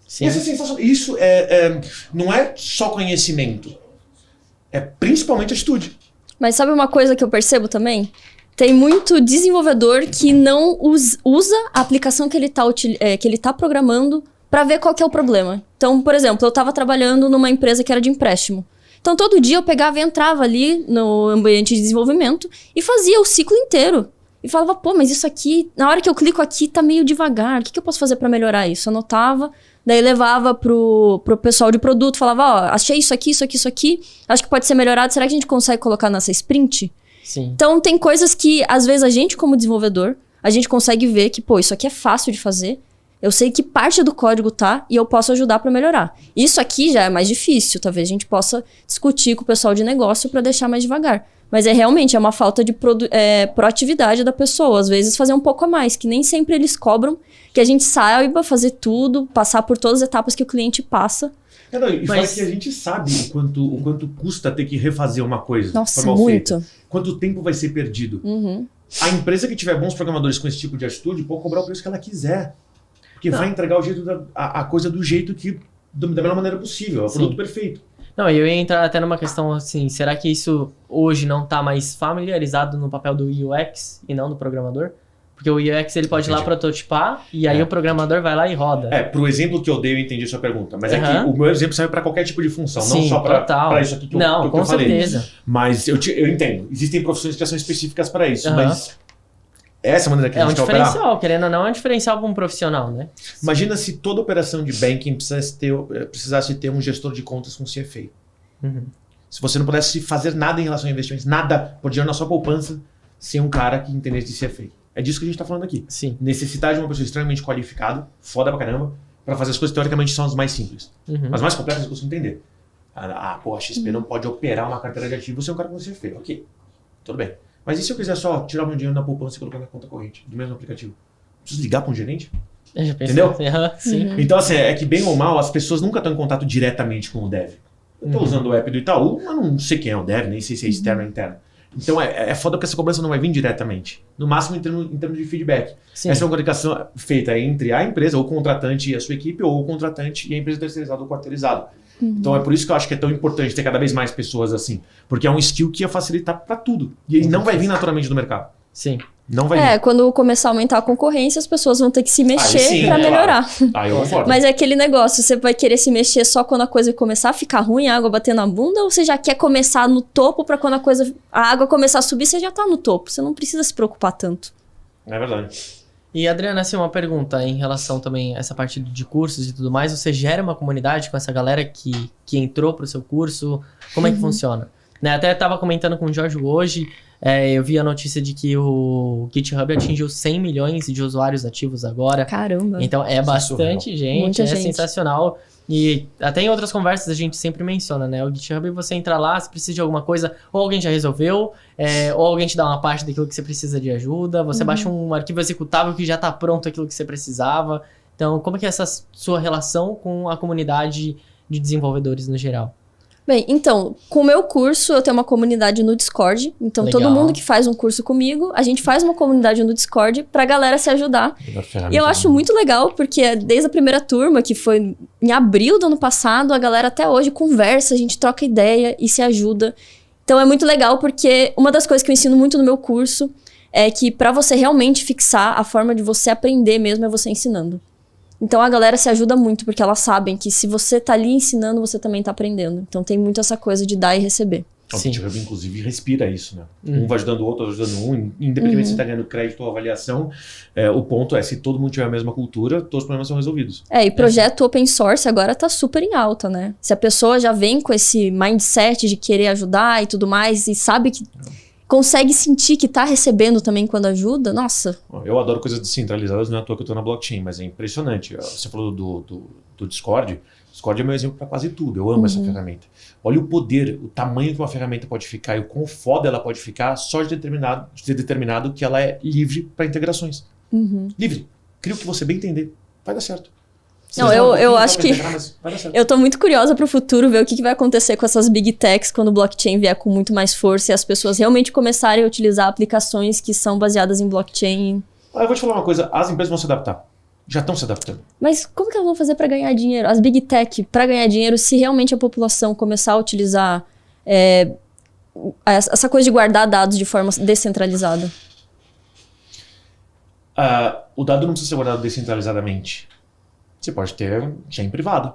Sim. Essa sensação, isso não é só conhecimento, é principalmente atitude. Mas sabe uma coisa que eu percebo também? Tem muito desenvolvedor que não usa a aplicação que ele tá programando para ver qual que é o problema. Então, por exemplo, eu estava trabalhando numa empresa que era de empréstimo. Então, todo dia eu pegava e entrava ali no ambiente de desenvolvimento e fazia o ciclo inteiro. E falava, pô, mas isso aqui, na hora que eu clico aqui, tá meio devagar. O que eu posso fazer para melhorar isso? Eu anotava, daí levava pro pessoal de produto, falava, ó, achei isso aqui, acho que pode ser melhorado, será que a gente consegue colocar nessa sprint? Sim. Então, tem coisas que, às vezes, a gente como desenvolvedor, a gente consegue ver que, pô, isso aqui é fácil de fazer, eu sei que parte do código tá e eu posso ajudar para melhorar. Isso aqui já é mais difícil, talvez a gente possa discutir com o pessoal de negócio para deixar mais devagar. Mas realmente uma falta de proatividade da pessoa. Às vezes fazer um pouco a mais, que nem sempre eles cobram que a gente saiba fazer tudo, passar por todas as etapas que o cliente passa. Fora que a gente sabe o quanto custa ter que refazer uma coisa. Nossa, muito. Feita. Quanto tempo vai ser perdido. A empresa que tiver bons programadores com esse tipo de atitude pode cobrar o preço que ela quiser. Porque vai entregar a coisa do jeito da melhor maneira possível, o produto perfeito. Não, eu ia entrar até numa questão assim, será que isso hoje não está mais familiarizado no papel do UX e não do programador? Porque o UX ele pode ir lá prototipar e aí o programador vai lá e roda. Pro exemplo que eu dei, eu entendi a sua pergunta. Mas é que o meu exemplo serve para qualquer tipo de função, sim, não só para isso aqui que eu falei. Com certeza. Mas eu entendo. Existem profissões que já são específicas para isso, mas essa maneira que a gente quer operar... É um diferencial, querendo ou não, é um diferencial para um profissional, né? Imagina se toda operação de banking precisasse ter um gestor de contas com CFA. Se você não pudesse fazer nada em relação a investimentos, nada, por dinheiro na sua poupança, sem um cara que entendesse de CFA. É disso que a gente tá falando aqui. Sim. Necessitar de uma pessoa extremamente qualificada, foda pra caramba, pra fazer as coisas teoricamente são as mais simples. As mais complexas eu consigo entender. A XP não pode operar uma carteira de ativos sem um cara com CFA. Ok, tudo bem. Mas e se eu quiser só tirar meu dinheiro na poupança e colocar na conta corrente do mesmo aplicativo? Preciso ligar para um gerente? Eu já pensei. Entendeu? Sim. Então, assim, é que bem ou mal, as pessoas nunca estão em contato diretamente com o dev. Eu estou usando o app do Itaú, mas não sei quem é o dev, nem sei se é externo ou interno. Então, é foda porque essa cobrança não vai vir diretamente. No máximo, em termos de feedback. Sim. Essa é uma comunicação feita entre a empresa, ou o contratante e a sua equipe, ou o contratante e a empresa terceirizada ou quarteirizada. Então, é por isso que eu acho que é tão importante ter cada vez mais pessoas assim. Porque é um skill que ia facilitar para tudo. E ele não vai vir naturalmente do mercado. Sim. Não vai vir. Quando começar a aumentar a concorrência, as pessoas vão ter que se mexer pra melhorar. Eu concordo. Mas é aquele negócio, você vai querer se mexer só quando a coisa começar a ficar ruim, a água bater na bunda, ou você já quer começar no topo pra quando a água começar a subir, você já tá no topo. Você não precisa se preocupar tanto. É verdade. E, Adriana, assim, uma pergunta em relação também a essa parte de cursos e tudo mais. Você gera uma comunidade com essa galera que entrou pro seu curso? Como é que funciona? Né, até estava comentando com o Jorge hoje, eu vi a notícia de que o GitHub atingiu 100 milhões de usuários ativos agora. Caramba. Então é bastante gente, Muita gente. Sensacional. E até em outras conversas a gente sempre menciona, né? O GitHub, você entra lá, se precisa de alguma coisa, ou alguém já resolveu, ou alguém te dá uma parte daquilo que você precisa de ajuda, você baixa um arquivo executável que já está pronto aquilo que você precisava. Então, como é que é essa sua relação com a comunidade de desenvolvedores no geral? Bem, então, com o meu curso, eu tenho uma comunidade no Discord. Então, Legal. todo mundo que faz um curso comigo, a gente faz uma comunidade no Discord pra galera se ajudar. E eu acho muito legal, porque desde a primeira turma, que foi em abril do ano passado, a galera até hoje conversa, a gente troca ideia e se ajuda. Então, é muito legal, porque uma das coisas que eu ensino muito no meu curso é que pra você realmente fixar, a forma de você aprender mesmo é você ensinando. Então a galera se ajuda muito, porque elas sabem que se você tá ali ensinando, você também tá aprendendo. Então tem muito essa coisa de dar e receber. O GitHub, inclusive, respira isso, né? Um vai ajudando o outro, ajudando um. Independente se tá ganhando crédito ou avaliação, o ponto é, se todo mundo tiver a mesma cultura, todos os problemas são resolvidos. E projeto open source agora tá super em alta, né? Se a pessoa já vem com esse mindset de querer ajudar e tudo mais, e sabe que consegue sentir que tá recebendo também quando ajuda, nossa. Eu adoro coisas descentralizadas, não é à toa que eu tô na blockchain, mas é impressionante. Você falou do Discord. O Discord é meu exemplo para quase tudo. Eu amo essa ferramenta. Olha o poder, o tamanho que uma ferramenta pode ficar e o quão foda ela pode ficar só de ter determinado que ela é livre para integrações. Livre. Cria o que você bem entender. Vai dar certo. Não, eu acho que eu tô muito curiosa pro futuro ver o que vai acontecer com essas big techs quando o blockchain vier com muito mais força e as pessoas realmente começarem a utilizar aplicações que são baseadas em blockchain. Eu vou te falar uma coisa, as empresas vão se adaptar. Já estão se adaptando. Mas como que elas vão fazer para ganhar dinheiro? As big tech, para ganhar dinheiro, se realmente a população começar a utilizar essa coisa de guardar dados de forma descentralizada? O dado não precisa ser guardado descentralizadamente. Você pode ter chain privada.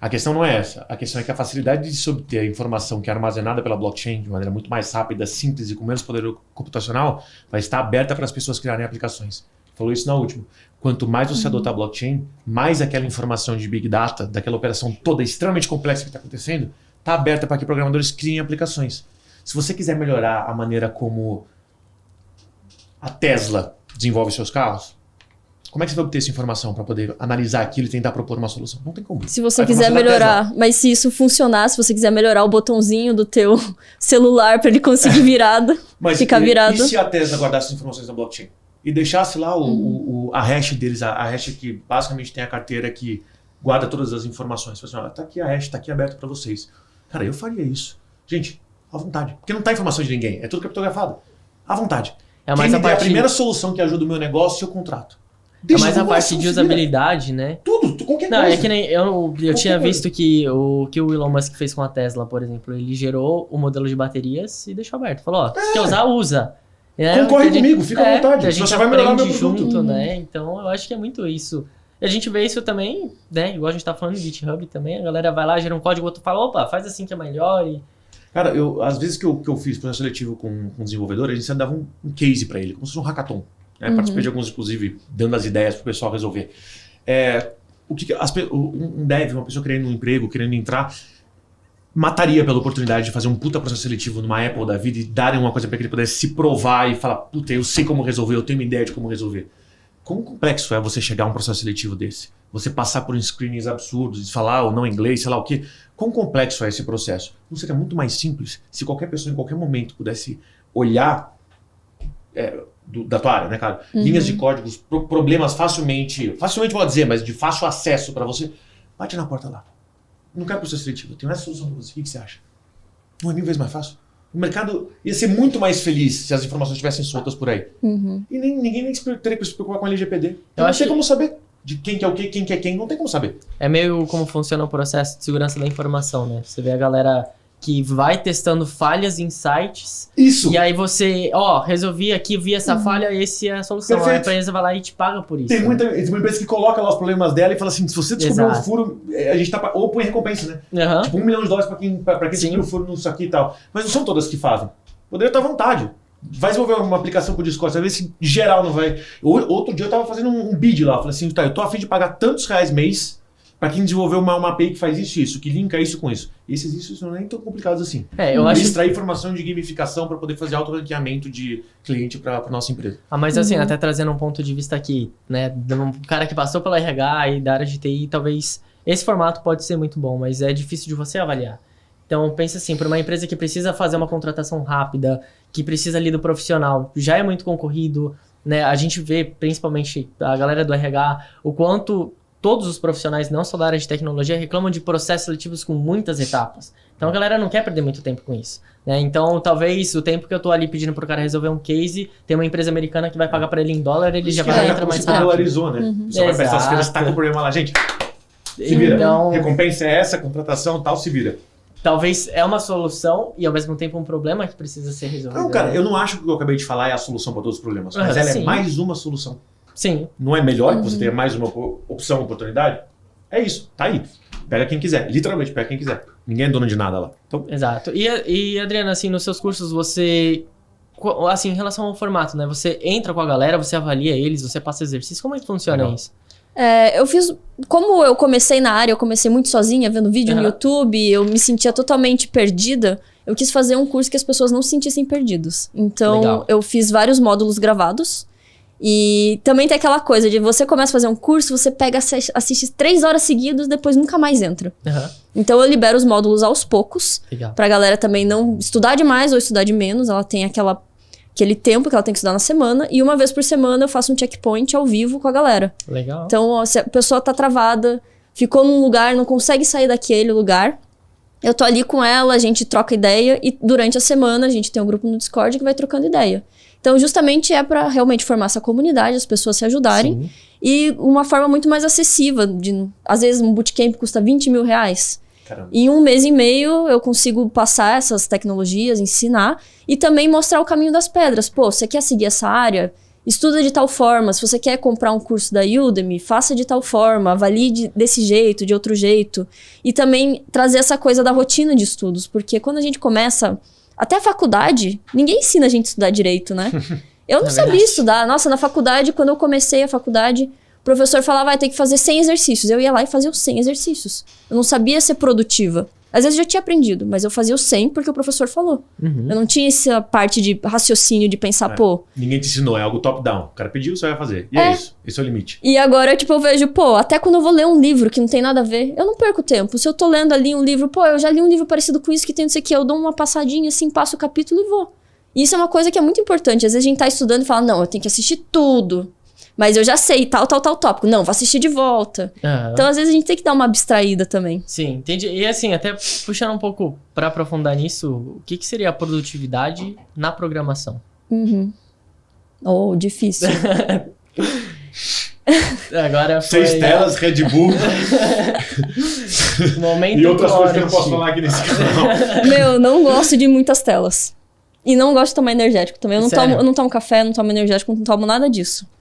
A questão não é essa. A questão é que a facilidade de se obter a informação que é armazenada pela blockchain de maneira muito mais rápida, simples e com menos poder computacional vai estar aberta para as pessoas criarem aplicações. Falou isso na última. Quanto mais você adotar a blockchain, mais aquela informação de Big Data, daquela operação toda extremamente complexa que está acontecendo, está aberta para que programadores criem aplicações. Se você quiser melhorar a maneira como a Tesla desenvolve seus carros, como é que você vai obter essa informação para poder analisar aquilo e tentar propor uma solução? Não tem como. Se você quiser melhorar, mas se isso funcionar, se você quiser melhorar o botãozinho do teu celular para ele conseguir virado, ficar virado. E se a Tesla guardasse as informações na blockchain? E deixasse lá a hash deles, a hash que basicamente tem a carteira que guarda todas as informações. Você fala assim, tá aqui a hash, tá aqui aberto para vocês. Cara, eu faria isso. Gente, à vontade. Porque não tá informação de ninguém, é tudo criptografado. À vontade. Quem me der a primeira solução que ajuda o meu negócio, eu contrato. Mas a parte de usabilidade, né? Tudo, qualquer não, coisa. É que nem eu tinha visto que o Elon Musk fez com a Tesla, por exemplo, ele gerou o modelo de baterias e deixou aberto. Falou, se quer usar, usa. Concorre comigo, fica à vontade. A gente você vai melhorar meu junto, produto. né? Então eu acho que é muito isso. E a gente vê isso também, né? Igual a gente tá falando do GitHub também, a galera vai lá, gera um código, o outro fala, opa, faz assim que é melhor. Cara, às vezes que eu fiz processo seletivo com um desenvolvedor, a gente dava um case para ele, como se fosse um hackathon. Participei de alguns, inclusive, dando as ideias pro pessoal resolver. Um dev, uma pessoa querendo um emprego, querendo entrar, mataria pela oportunidade de fazer um puta processo seletivo numa Apple da vida e darem uma coisa para que ele pudesse se provar e falar, puta, eu sei como resolver, eu tenho uma ideia de como resolver. Quão complexo é você chegar a um processo seletivo desse? Você passar por screenings absurdos, falar ou não inglês, sei lá o quê. Quão complexo é esse processo? Não seria muito mais simples se qualquer pessoa em qualquer momento pudesse olhar da tua área, né, cara? Linhas de códigos, problemas facilmente vou dizer, mas de fácil acesso para você. Bate na porta lá. Não quero processo seletivo, eu tenho essa solução para você. O que você acha? Não é mil vezes mais fácil? O mercado ia ser muito mais feliz se as informações estivessem soltas por aí. E ninguém nem teria que se preocupar com a LGPD. Eu não sei como saber de quem que é o quê, quem que é quem. Não tem como saber. É meio como funciona o processo de segurança da informação, né? Você vê a galera que vai testando falhas em sites. Isso. E aí você, resolvi aqui, vi essa falha, esse é a solução. Perfeito. A empresa vai lá e te paga por isso. Tem muita empresa que coloca lá os problemas dela e fala assim, se você descobrir um furo, a gente tá... Ou põe recompensa, né? Tipo, $1 milhão pra quem descobriu o furo nisso aqui e tal. Mas não são todas que fazem. Poderia estar à vontade. Vai desenvolver uma aplicação pro Discord, você vai ver se geral não vai... Outro dia eu tava fazendo um bid lá, falei assim, tá, eu tô a fim de pagar tantos reais mês para quem desenvolveu uma API que faz isso, que linka isso com isso. Esses não é nem tão complicados assim. Eu acho... Extrair informação de gamificação para poder fazer auto-ranqueamento de cliente para nossa empresa. Mas assim, até trazendo um ponto de vista aqui, né, de um cara que passou pela RH e da área de TI, talvez esse formato pode ser muito bom, mas é difícil de você avaliar. Então, pensa assim, para uma empresa que precisa fazer uma contratação rápida, que precisa ali do profissional, já é muito concorrido, né? A gente vê, principalmente a galera do RH, o quanto todos os profissionais, não só da área de tecnologia, reclamam de processos seletivos com muitas etapas. Então, a galera não quer perder muito tempo com isso, né? Então, talvez o tempo que eu tô ali pedindo pro cara resolver um case, tem uma empresa americana que vai pagar para ele em dólar, ele já vai entrar mais rápido. Dolarizou, né? Só vai prestar as feiras, tá com o problema lá. Gente, se vira. Então, recompensa é essa, contratação tal, se vira. Talvez é uma solução e ao mesmo tempo um problema que precisa ser resolvido. Não, cara, eu não acho que o que eu acabei de falar é a solução para todos os problemas, mas ela é mais uma solução. Sim. Não é melhor que você tenha mais uma opção, oportunidade? É isso, tá aí. Pega quem quiser, literalmente pega quem quiser. Ninguém é dono de nada lá. Então... Exato. E Adriana, assim, nos seus cursos você... Assim, em relação ao formato, né? Você entra com a galera, você avalia eles, você passa exercício. Como é que funciona isso? Eu fiz... Como eu comecei na área, eu comecei muito sozinha, vendo vídeo no YouTube, eu me sentia totalmente perdida. Eu quis fazer um curso que as pessoas não se sentissem perdidos. Então, eu fiz vários módulos gravados. E também tem aquela coisa de você começa a fazer um curso, você pega, assiste 3 horas seguidas, depois nunca mais entra. Então, eu libero os módulos aos poucos. Pra galera também não estudar demais ou estudar de menos. Ela tem aquele tempo que ela tem que estudar na semana. E uma vez por semana eu faço um checkpoint ao vivo com a galera. Legal. Então, se a pessoa tá travada, ficou num lugar, não consegue sair daquele lugar, eu tô ali com ela, a gente troca ideia. E durante a semana a gente tem um grupo no Discord que vai trocando ideia. Então, justamente é pra realmente formar essa comunidade, as pessoas se ajudarem. Sim. E uma forma muito mais acessível. Às vezes um bootcamp custa R$20 mil. Caramba. Em 1 mês e meio eu consigo passar essas tecnologias, ensinar e também mostrar o caminho das pedras. Pô, você quer seguir essa área? Estuda de tal forma. Se você quer comprar um curso da Udemy, faça de tal forma, avalie desse jeito, de outro jeito. E também trazer essa coisa da rotina de estudos, porque quando a gente começa, até a faculdade, ninguém ensina a gente a estudar direito, né? Eu não sabia estudar. Nossa, na faculdade, quando eu comecei a faculdade, o professor falava, vai ter que fazer 100 exercícios. Eu ia lá e fazia os 100 exercícios. Eu não sabia ser produtiva. Às vezes eu já tinha aprendido, mas eu fazia os 100 porque o professor falou. Eu não tinha essa parte de raciocínio, de pensar, pô... Ninguém te ensinou, é algo top-down. O cara pediu, você vai fazer. E é isso. Esse é o limite. E agora, tipo, eu vejo, pô, até quando eu vou ler um livro que não tem nada a ver, eu não perco tempo. Se eu tô lendo ali um livro, pô, eu já li um livro parecido com isso, que tem não sei o que, eu dou uma passadinha assim, passo o capítulo e vou. E isso é uma coisa que é muito importante. Às vezes a gente tá estudando e fala, não, eu tenho que assistir tudo. Mas eu já sei, tal tópico. Não, vou assistir de volta. Então, às vezes, a gente tem que dar uma abstraída também. Sim, entendi. E assim, até puxando um pouco pra aprofundar nisso, o que seria a produtividade na programação? Oh, difícil. Agora foi... 6 telas, Red Bull. Momento e outras coisas que eu não posso falar aqui nesse canal. Meu, não gosto de muitas telas. E não gosto de tomar energético também. Eu não tomo café, não tomo energético, não tomo nada disso.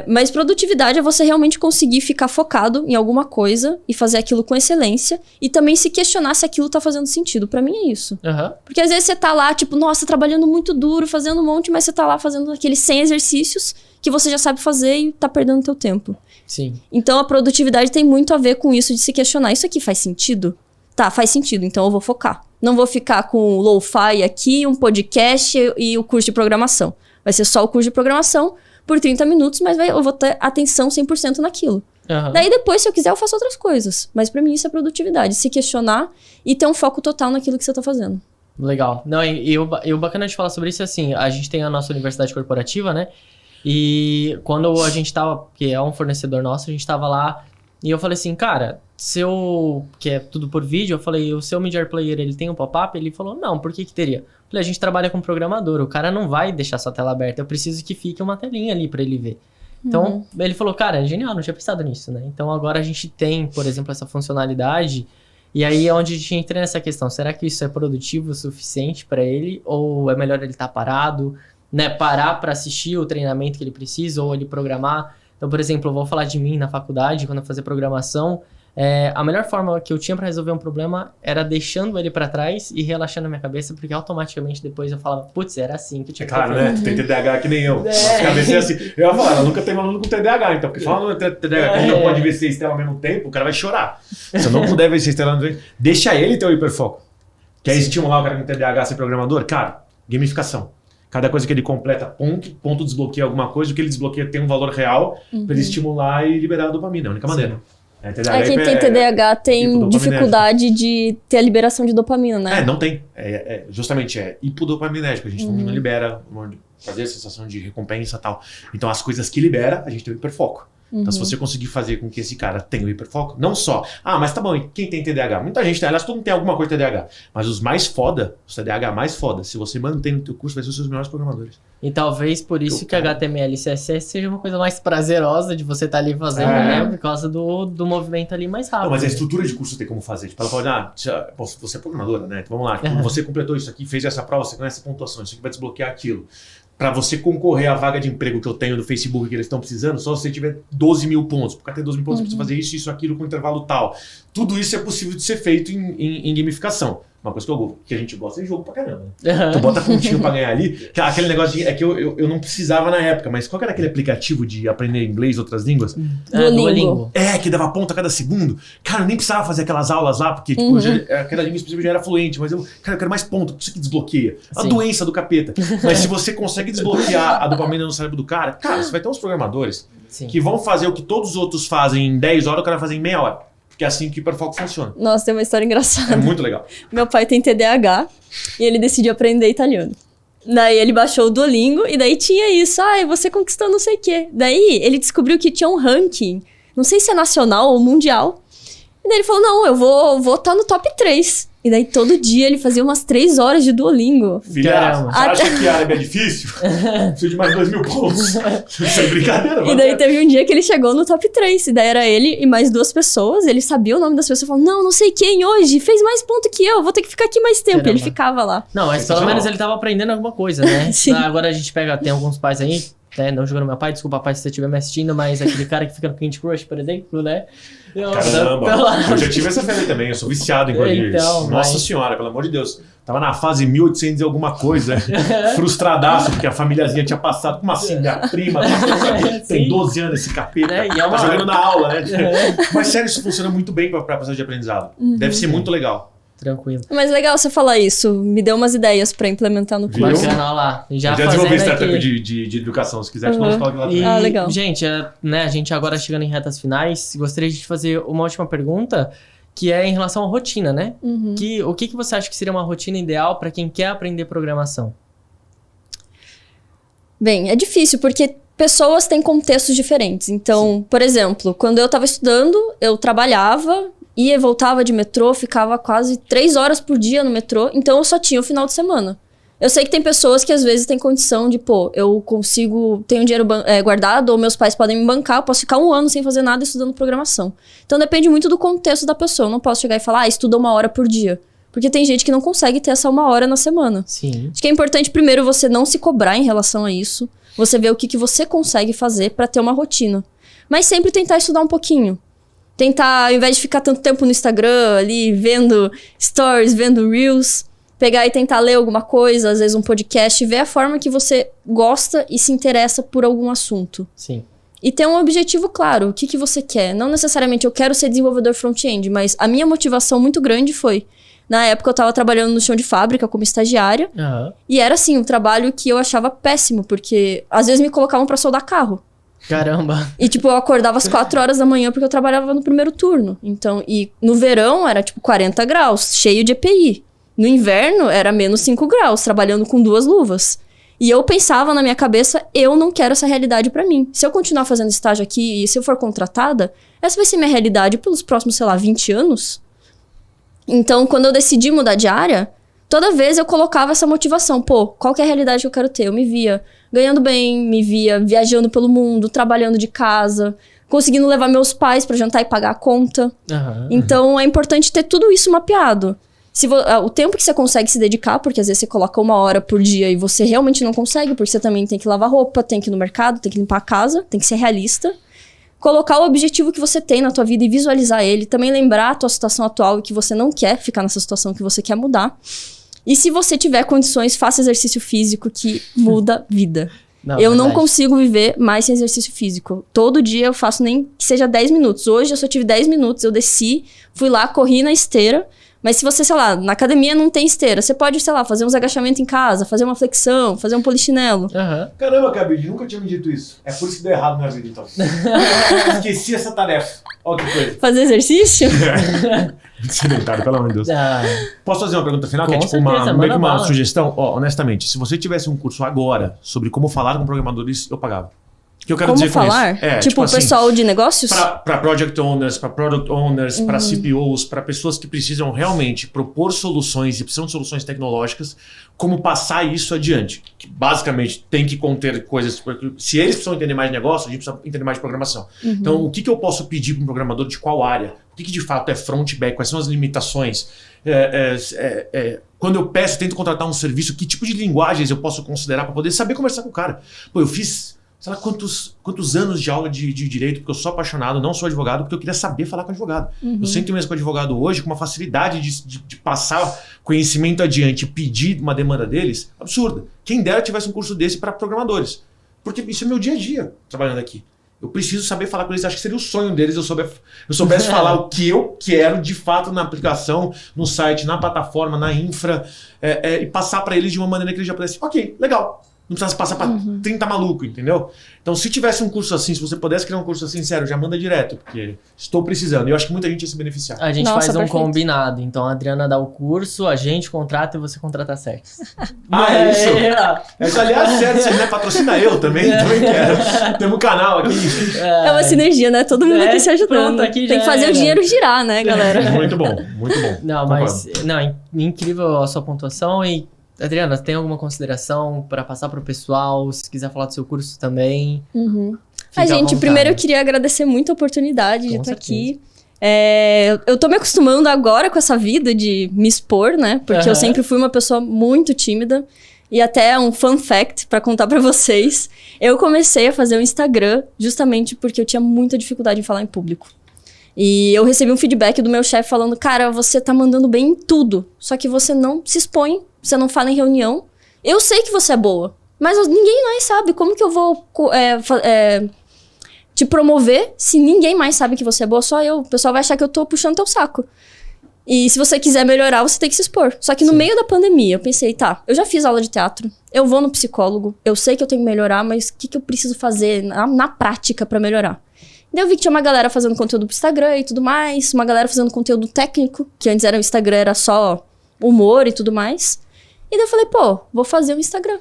Mas produtividade é você realmente conseguir ficar focado em alguma coisa e fazer aquilo com excelência e também se questionar se aquilo tá fazendo sentido. Pra mim é isso. Porque às vezes você tá lá, tipo, nossa, trabalhando muito duro, fazendo um monte, mas você tá lá fazendo aqueles 100 exercícios que você já sabe fazer e tá perdendo teu tempo. Sim. Então a produtividade tem muito a ver com isso de se questionar. Isso aqui faz sentido? Tá, faz sentido, então eu vou focar. Não vou ficar com o lo-fi aqui, um podcast e o curso de programação. Vai ser só o curso de programação por 30 minutos, mas eu vou ter atenção 100% naquilo. Aham. Daí depois, se eu quiser, eu faço outras coisas. Mas pra mim isso é produtividade. Se questionar e ter um foco total naquilo que você tá fazendo. Legal. Não, e o bacana de falar sobre isso é assim, a gente tem a nossa universidade corporativa, né? E quando a gente tava, que é um fornecedor nosso, a gente tava lá e eu falei assim, cara, que é tudo por vídeo, eu falei, o seu Media Player, ele tem um pop-up? Ele falou, não, por que teria? Eu falei, a gente trabalha com programador, o cara não vai deixar sua tela aberta, eu preciso que fique uma telinha ali pra ele ver. Então, ele falou, cara, é genial, não tinha pensado nisso, né? Então, agora a gente tem, por exemplo, essa funcionalidade, e aí é onde a gente entra nessa questão, será que isso é produtivo o suficiente pra ele, ou é melhor ele estar parado, né? Parar pra assistir o treinamento que ele precisa, ou ele programar. Então, por exemplo, eu vou falar de mim na faculdade, quando eu fazia programação, a melhor forma que eu tinha pra resolver um problema era deixando ele pra trás e relaxando a minha cabeça, porque automaticamente depois eu falava, putz, era assim que eu tinha que fazer. Claro, né? Tu tem TDAH que nem eu. Nossa cabeça é assim. Eu ia falar, ela nunca teve aluno com TDAH, então, porque falando TDAH, que não pode ver 6 telas ao mesmo tempo, o cara vai chorar. Se eu não puder ver 6 telas ao mesmo tempo, deixa ele ter o hiperfoco. Quer estimular o cara com TDAH a ser programador? Cara, gamificação. Cada coisa que ele completa, ponto desbloqueia alguma coisa, o que ele desbloqueia tem um valor real pra ele estimular e liberar a dopamina. É a única maneira. Quem tem TDAH tem dificuldade de ter a liberação de dopamina, né? Não tem. Justamente é hipodopaminérgico. A gente não libera fazer a sensação de recompensa e tal. Então as coisas que libera, a gente tem o hiperfoco. Então se você conseguir fazer com que esse cara tenha o hiperfoco, não só, mas tá bom, e quem tem TDAH? Muita gente tem, aliás, todo mundo tem alguma coisa de TDAH. Mas os mais foda, os TDAH mais foda, se você mantém no teu curso, vai ser os seus melhores programadores. E talvez por isso que HTML e CSS seja uma coisa mais prazerosa de você estar ali fazendo, né? Por causa do movimento ali mais rápido. Não, mas a estrutura de curso tem como fazer. Tipo, ela fala, você é programadora, né? Então vamos lá, tipo, você completou isso aqui, fez essa prova, você ganha essa pontuação, isso aqui vai desbloquear aquilo. Para você concorrer à vaga de emprego que eu tenho do Facebook que eles estão precisando, só se você tiver 12 mil pontos. Para ter 12 mil pontos, você precisa fazer isso, aquilo com intervalo tal. Tudo isso é possível de ser feito em gamificação. Uma coisa que a gente gosta é jogo pra caramba. Né? Tu bota pontinho pra ganhar ali. Aquele negócio que eu não precisava na época, mas qual que era aquele aplicativo de aprender inglês, outras línguas? Duolingo. Que dava ponto a cada segundo. Cara, eu nem precisava fazer aquelas aulas lá, porque tipo, aquela língua específica já era fluente, mas eu quero mais ponto, isso que desbloqueia. A doença do capeta. Mas se você consegue desbloquear a dopamina no cérebro do cara, você vai ter uns programadores que vão fazer o que todos os outros fazem em 10 horas, o cara vai fazer em meia hora. Que é assim que o hiperfoco funciona. Nossa, tem uma história engraçada. É muito legal. Meu pai tem TDAH e ele decidiu aprender italiano. Daí ele baixou o Duolingo e daí tinha isso. Você conquistou não sei o quê. Daí ele descobriu que tinha um ranking, não sei se é nacional ou mundial. E daí ele falou, não, eu vou estar no top 3. E daí todo dia ele fazia umas 3 horas de Duolingo. Filha, você acha que a árabe é difícil? Preciso de mais 2 mil pontos. Isso é brincadeira, mano. E daí teve um dia que ele chegou no top 3. E daí era ele e mais 2 pessoas. Ele sabia o nome das pessoas. Falou, não sei quem hoje. Fez mais ponto que eu. Vou ter que ficar aqui mais tempo. E ele ficava lá. Não, mas pelo menos ele tava aprendendo alguma coisa, né? Sim. Agora a gente tem alguns pais aí, não jogando meu pai, desculpa pai se você estiver me assistindo, mas aquele cara que fica no Candy Crush, por exemplo, né? Caramba, eu já tive essa febre também, eu sou viciado em coisa. Nossa senhora, pelo amor de Deus. Tava na fase 1800 e alguma coisa, frustradaço, porque a famíliazinha tinha passado. Como assim, minha prima? Tem 12 anos esse capeta, tá jogando na aula, né? Mas sério, isso funciona muito bem pra processo de aprendizado. Deve ser muito legal. Tranquilo. Mas legal você falar isso. Me deu umas ideias pra implementar no curso. Bacana, olha lá. Já desenvolvi startup de educação, se quiser, te coloco lá também. Legal. Gente, a gente agora chegando em retas finais, gostaria de fazer uma última pergunta, que é em relação à rotina, né? O que você acha que seria uma rotina ideal para quem quer aprender programação? Bem, é difícil, porque pessoas têm contextos diferentes. Então, por exemplo, quando eu estava estudando, eu trabalhava, ia e voltava de metrô, ficava quase 3 horas por dia no metrô, então eu só tinha o final de semana. Eu sei que tem pessoas que às vezes têm condição de, eu consigo, tenho dinheiro guardado, ou meus pais podem me bancar, eu posso ficar 1 ano sem fazer nada estudando programação. Então depende muito do contexto da pessoa, eu não posso chegar e falar, estuda 1 hora por dia. Porque tem gente que não consegue ter essa 1 hora na semana. Sim. Acho que é importante primeiro você não se cobrar em relação a isso, você ver o que você consegue fazer pra ter uma rotina. Mas sempre tentar estudar um pouquinho. Tentar, ao invés de ficar tanto tempo no Instagram ali, vendo stories, vendo reels, pegar e tentar ler alguma coisa, às vezes um podcast, ver a forma que você gosta e se interessa por algum assunto. Sim. e ter um objetivo claro. O que você quer? Não necessariamente eu quero ser desenvolvedor front-end, mas a minha motivação muito grande foi... Na época eu tava trabalhando no chão de fábrica como estagiária. E era assim, um trabalho que eu achava péssimo, porque às vezes me colocavam pra soldar carro. Caramba. E tipo, eu acordava às 4 horas da manhã porque eu trabalhava no primeiro turno. Então, e no verão era tipo 40 graus, cheio de EPI. No inverno era menos 5 graus, trabalhando com 2 luvas. E eu pensava na minha cabeça, eu não quero essa realidade pra mim. Se eu continuar fazendo estágio aqui e se eu for contratada, essa vai ser minha realidade pelos próximos, sei lá, 20 anos. Então, quando eu decidi mudar de área, toda vez eu colocava essa motivação. Pô, qual que é a realidade que eu quero ter? Eu me via ganhando bem, me via viajando pelo mundo, trabalhando de casa, conseguindo levar meus pais pra jantar e pagar a conta. Então, é importante ter tudo isso mapeado. O tempo que você consegue se dedicar, porque às vezes você coloca 1 hora por dia e você realmente não consegue, porque você também tem que lavar roupa, tem que ir no mercado, tem que limpar a casa, tem que ser realista. Colocar o objetivo que você tem na tua vida e visualizar ele. Também lembrar a tua situação atual e que você não quer ficar nessa situação, que você quer mudar. E se você tiver condições, faça exercício físico que muda vida. Eu não consigo viver mais sem exercício físico. Todo dia eu faço nem que seja 10 minutos. Hoje eu só tive 10 minutos, eu desci, fui lá, corri na esteira. Mas se você, sei lá, na academia não tem esteira, você pode, sei lá, fazer uns agachamentos em casa, fazer uma flexão, fazer um polichinelo. Caramba, Cabide, nunca tinha me dito isso. É por isso que deu errado na vida, então. Eu esqueci essa tarefa. Olha que coisa. Fazer exercício? Sedentário, pelo amor de Deus. Posso fazer uma pergunta final? Que é tipo certeza, uma sugestão? Honestamente, se você tivesse um curso agora sobre como falar com programadores, eu pagava. O que eu quero como dizer falar? Com isso? Tipo, o pessoal assim, de negócios? Para project owners, para product owners, para CPOs, para pessoas que precisam realmente propor soluções e precisam de soluções tecnológicas, como passar isso adiante. Que basicamente tem que conter coisas... Se eles precisam entender mais de negócio, a gente precisa entender mais de programação. Então, o que eu posso pedir para um programador de qual área? O que de fato é front, back? Quais são as limitações? Quando eu peço, tento contratar um serviço, que tipo de linguagens eu posso considerar para poder saber conversar com o cara? Pô, eu fiz... sei lá quantos anos de aula de direito, porque eu sou apaixonado, não sou advogado, porque eu queria saber falar com advogado. Eu sento mesmo com advogado hoje, com uma facilidade de passar conhecimento adiante e pedir uma demanda deles, absurda. Quem dera tivesse um curso desse para programadores. Porque isso é meu dia a dia, trabalhando aqui. Eu preciso saber falar com eles, acho que seria o sonho deles eu soubesse falar o que eu quero de fato na aplicação, no site, na plataforma, na infra, e passar para eles de uma maneira que eles já pudessem, ok, legal. Não precisasse passar para 30 malucos, entendeu? Então, se tivesse um curso assim, se você pudesse criar um curso assim, sério, já manda direto, porque estou precisando. E eu acho que muita gente ia se beneficiar. A gente faz um combinado. Então, a Adriana dá o curso, a gente contrata e você contrata a Certis. É isso? Aliás, Certis, né? Patrocina eu também quero. Temos um canal aqui. É uma sinergia, né? Todo mundo aqui se ajudando. Aqui tem que fazer o dinheiro girar, né, galera? Muito bom, muito bom. Não, mas... incrível a sua pontuação e... Adriana, tem alguma consideração para passar para o pessoal? Se quiser falar do seu curso também. Gente, primeiro eu queria agradecer muito a oportunidade de estar aqui. Eu tô me acostumando agora com essa vida de me expor, né? Porque eu sempre fui uma pessoa muito tímida. E até um fun fact para contar para vocês. Eu comecei a fazer um Instagram justamente porque eu tinha muita dificuldade em falar em público. E eu recebi um feedback do meu chefe falando, cara, você tá mandando bem em tudo, só que você não se expõe, você não fala em reunião. Eu sei que você é boa, mas ninguém mais sabe. Como que eu vou te promover se ninguém mais sabe que você é boa? Só eu. O pessoal vai achar que eu tô puxando teu saco. E se você quiser melhorar, você tem que se expor. Só que no meio da pandemia, eu pensei, tá, eu já fiz aula de teatro, eu vou no psicólogo, eu sei que eu tenho que melhorar, mas o que eu preciso fazer na prática pra melhorar? Daí eu vi que tinha uma galera fazendo conteúdo pro Instagram e tudo mais, uma galera fazendo conteúdo técnico, que antes o Instagram era só humor e tudo mais. E daí eu falei, pô, vou fazer um Instagram.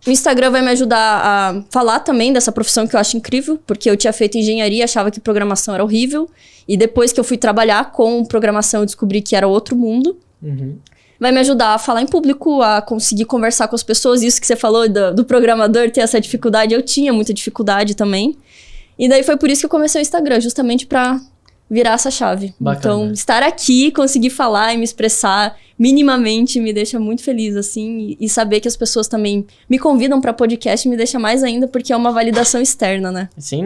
O Instagram vai me ajudar a falar também dessa profissão que eu acho incrível, porque eu tinha feito engenharia, achava que programação era horrível, e depois que eu fui trabalhar com programação eu descobri que era outro mundo. Vai me ajudar a falar em público, a conseguir conversar com as pessoas. Isso que você falou do programador ter essa dificuldade, eu tinha muita dificuldade também. E daí foi por isso que eu comecei o Instagram, justamente pra virar essa chave. Bacana. Então, estar aqui, conseguir falar e me expressar minimamente me deixa muito feliz, assim. E saber que as pessoas também me convidam pra podcast me deixa mais ainda, porque é uma validação externa, né? Sim,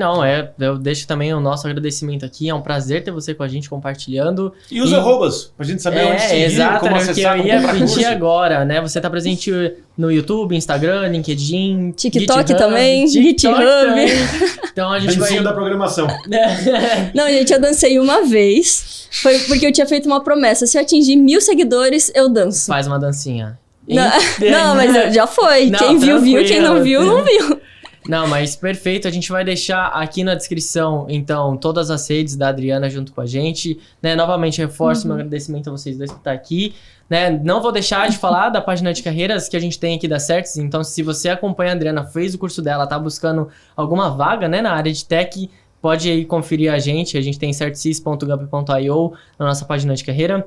eu deixo também o nosso agradecimento aqui. É um prazer ter você com a gente compartilhando. E os arrobas, pra gente saber onde seguir, exato, como acessar, eu ia pedir agora, né? Você tá presente no YouTube, Instagram, LinkedIn, TikTok GitHub, também, TikTok GitHub. também. Então a gente Dancinho vai... da programação. Não, gente, eu dancei uma vez. Foi porque eu tinha feito uma promessa. Se eu atingir 1000 seguidores, eu danço. Faz uma dancinha. Não, mas já foi. Não, Quem viu, viu. Quem não viu, não viu. Não, mas perfeito. A gente vai deixar aqui na descrição, então, todas as redes da Adriana junto com a gente. Né? Novamente, reforço meu agradecimento a vocês dois por estar aqui. Né? Não vou deixar de falar da página de carreiras que a gente tem aqui da Certis. Então, se você acompanha a Adriana, fez o curso dela, tá buscando alguma vaga, né, na área de tech, pode aí conferir a gente. A gente tem certsis.gump.io na nossa página de carreira.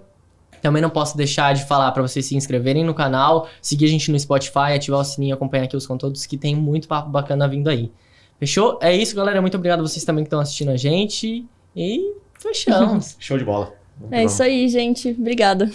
Também não posso deixar de falar para vocês se inscreverem no canal, seguir a gente no Spotify, ativar o sininho, acompanhar aqui os conteúdos que tem muito papo bacana vindo aí. Fechou? É isso, galera. Muito obrigado a vocês também que estão assistindo a gente. E fechamos. Show de bola. É isso aí, gente. Obrigada.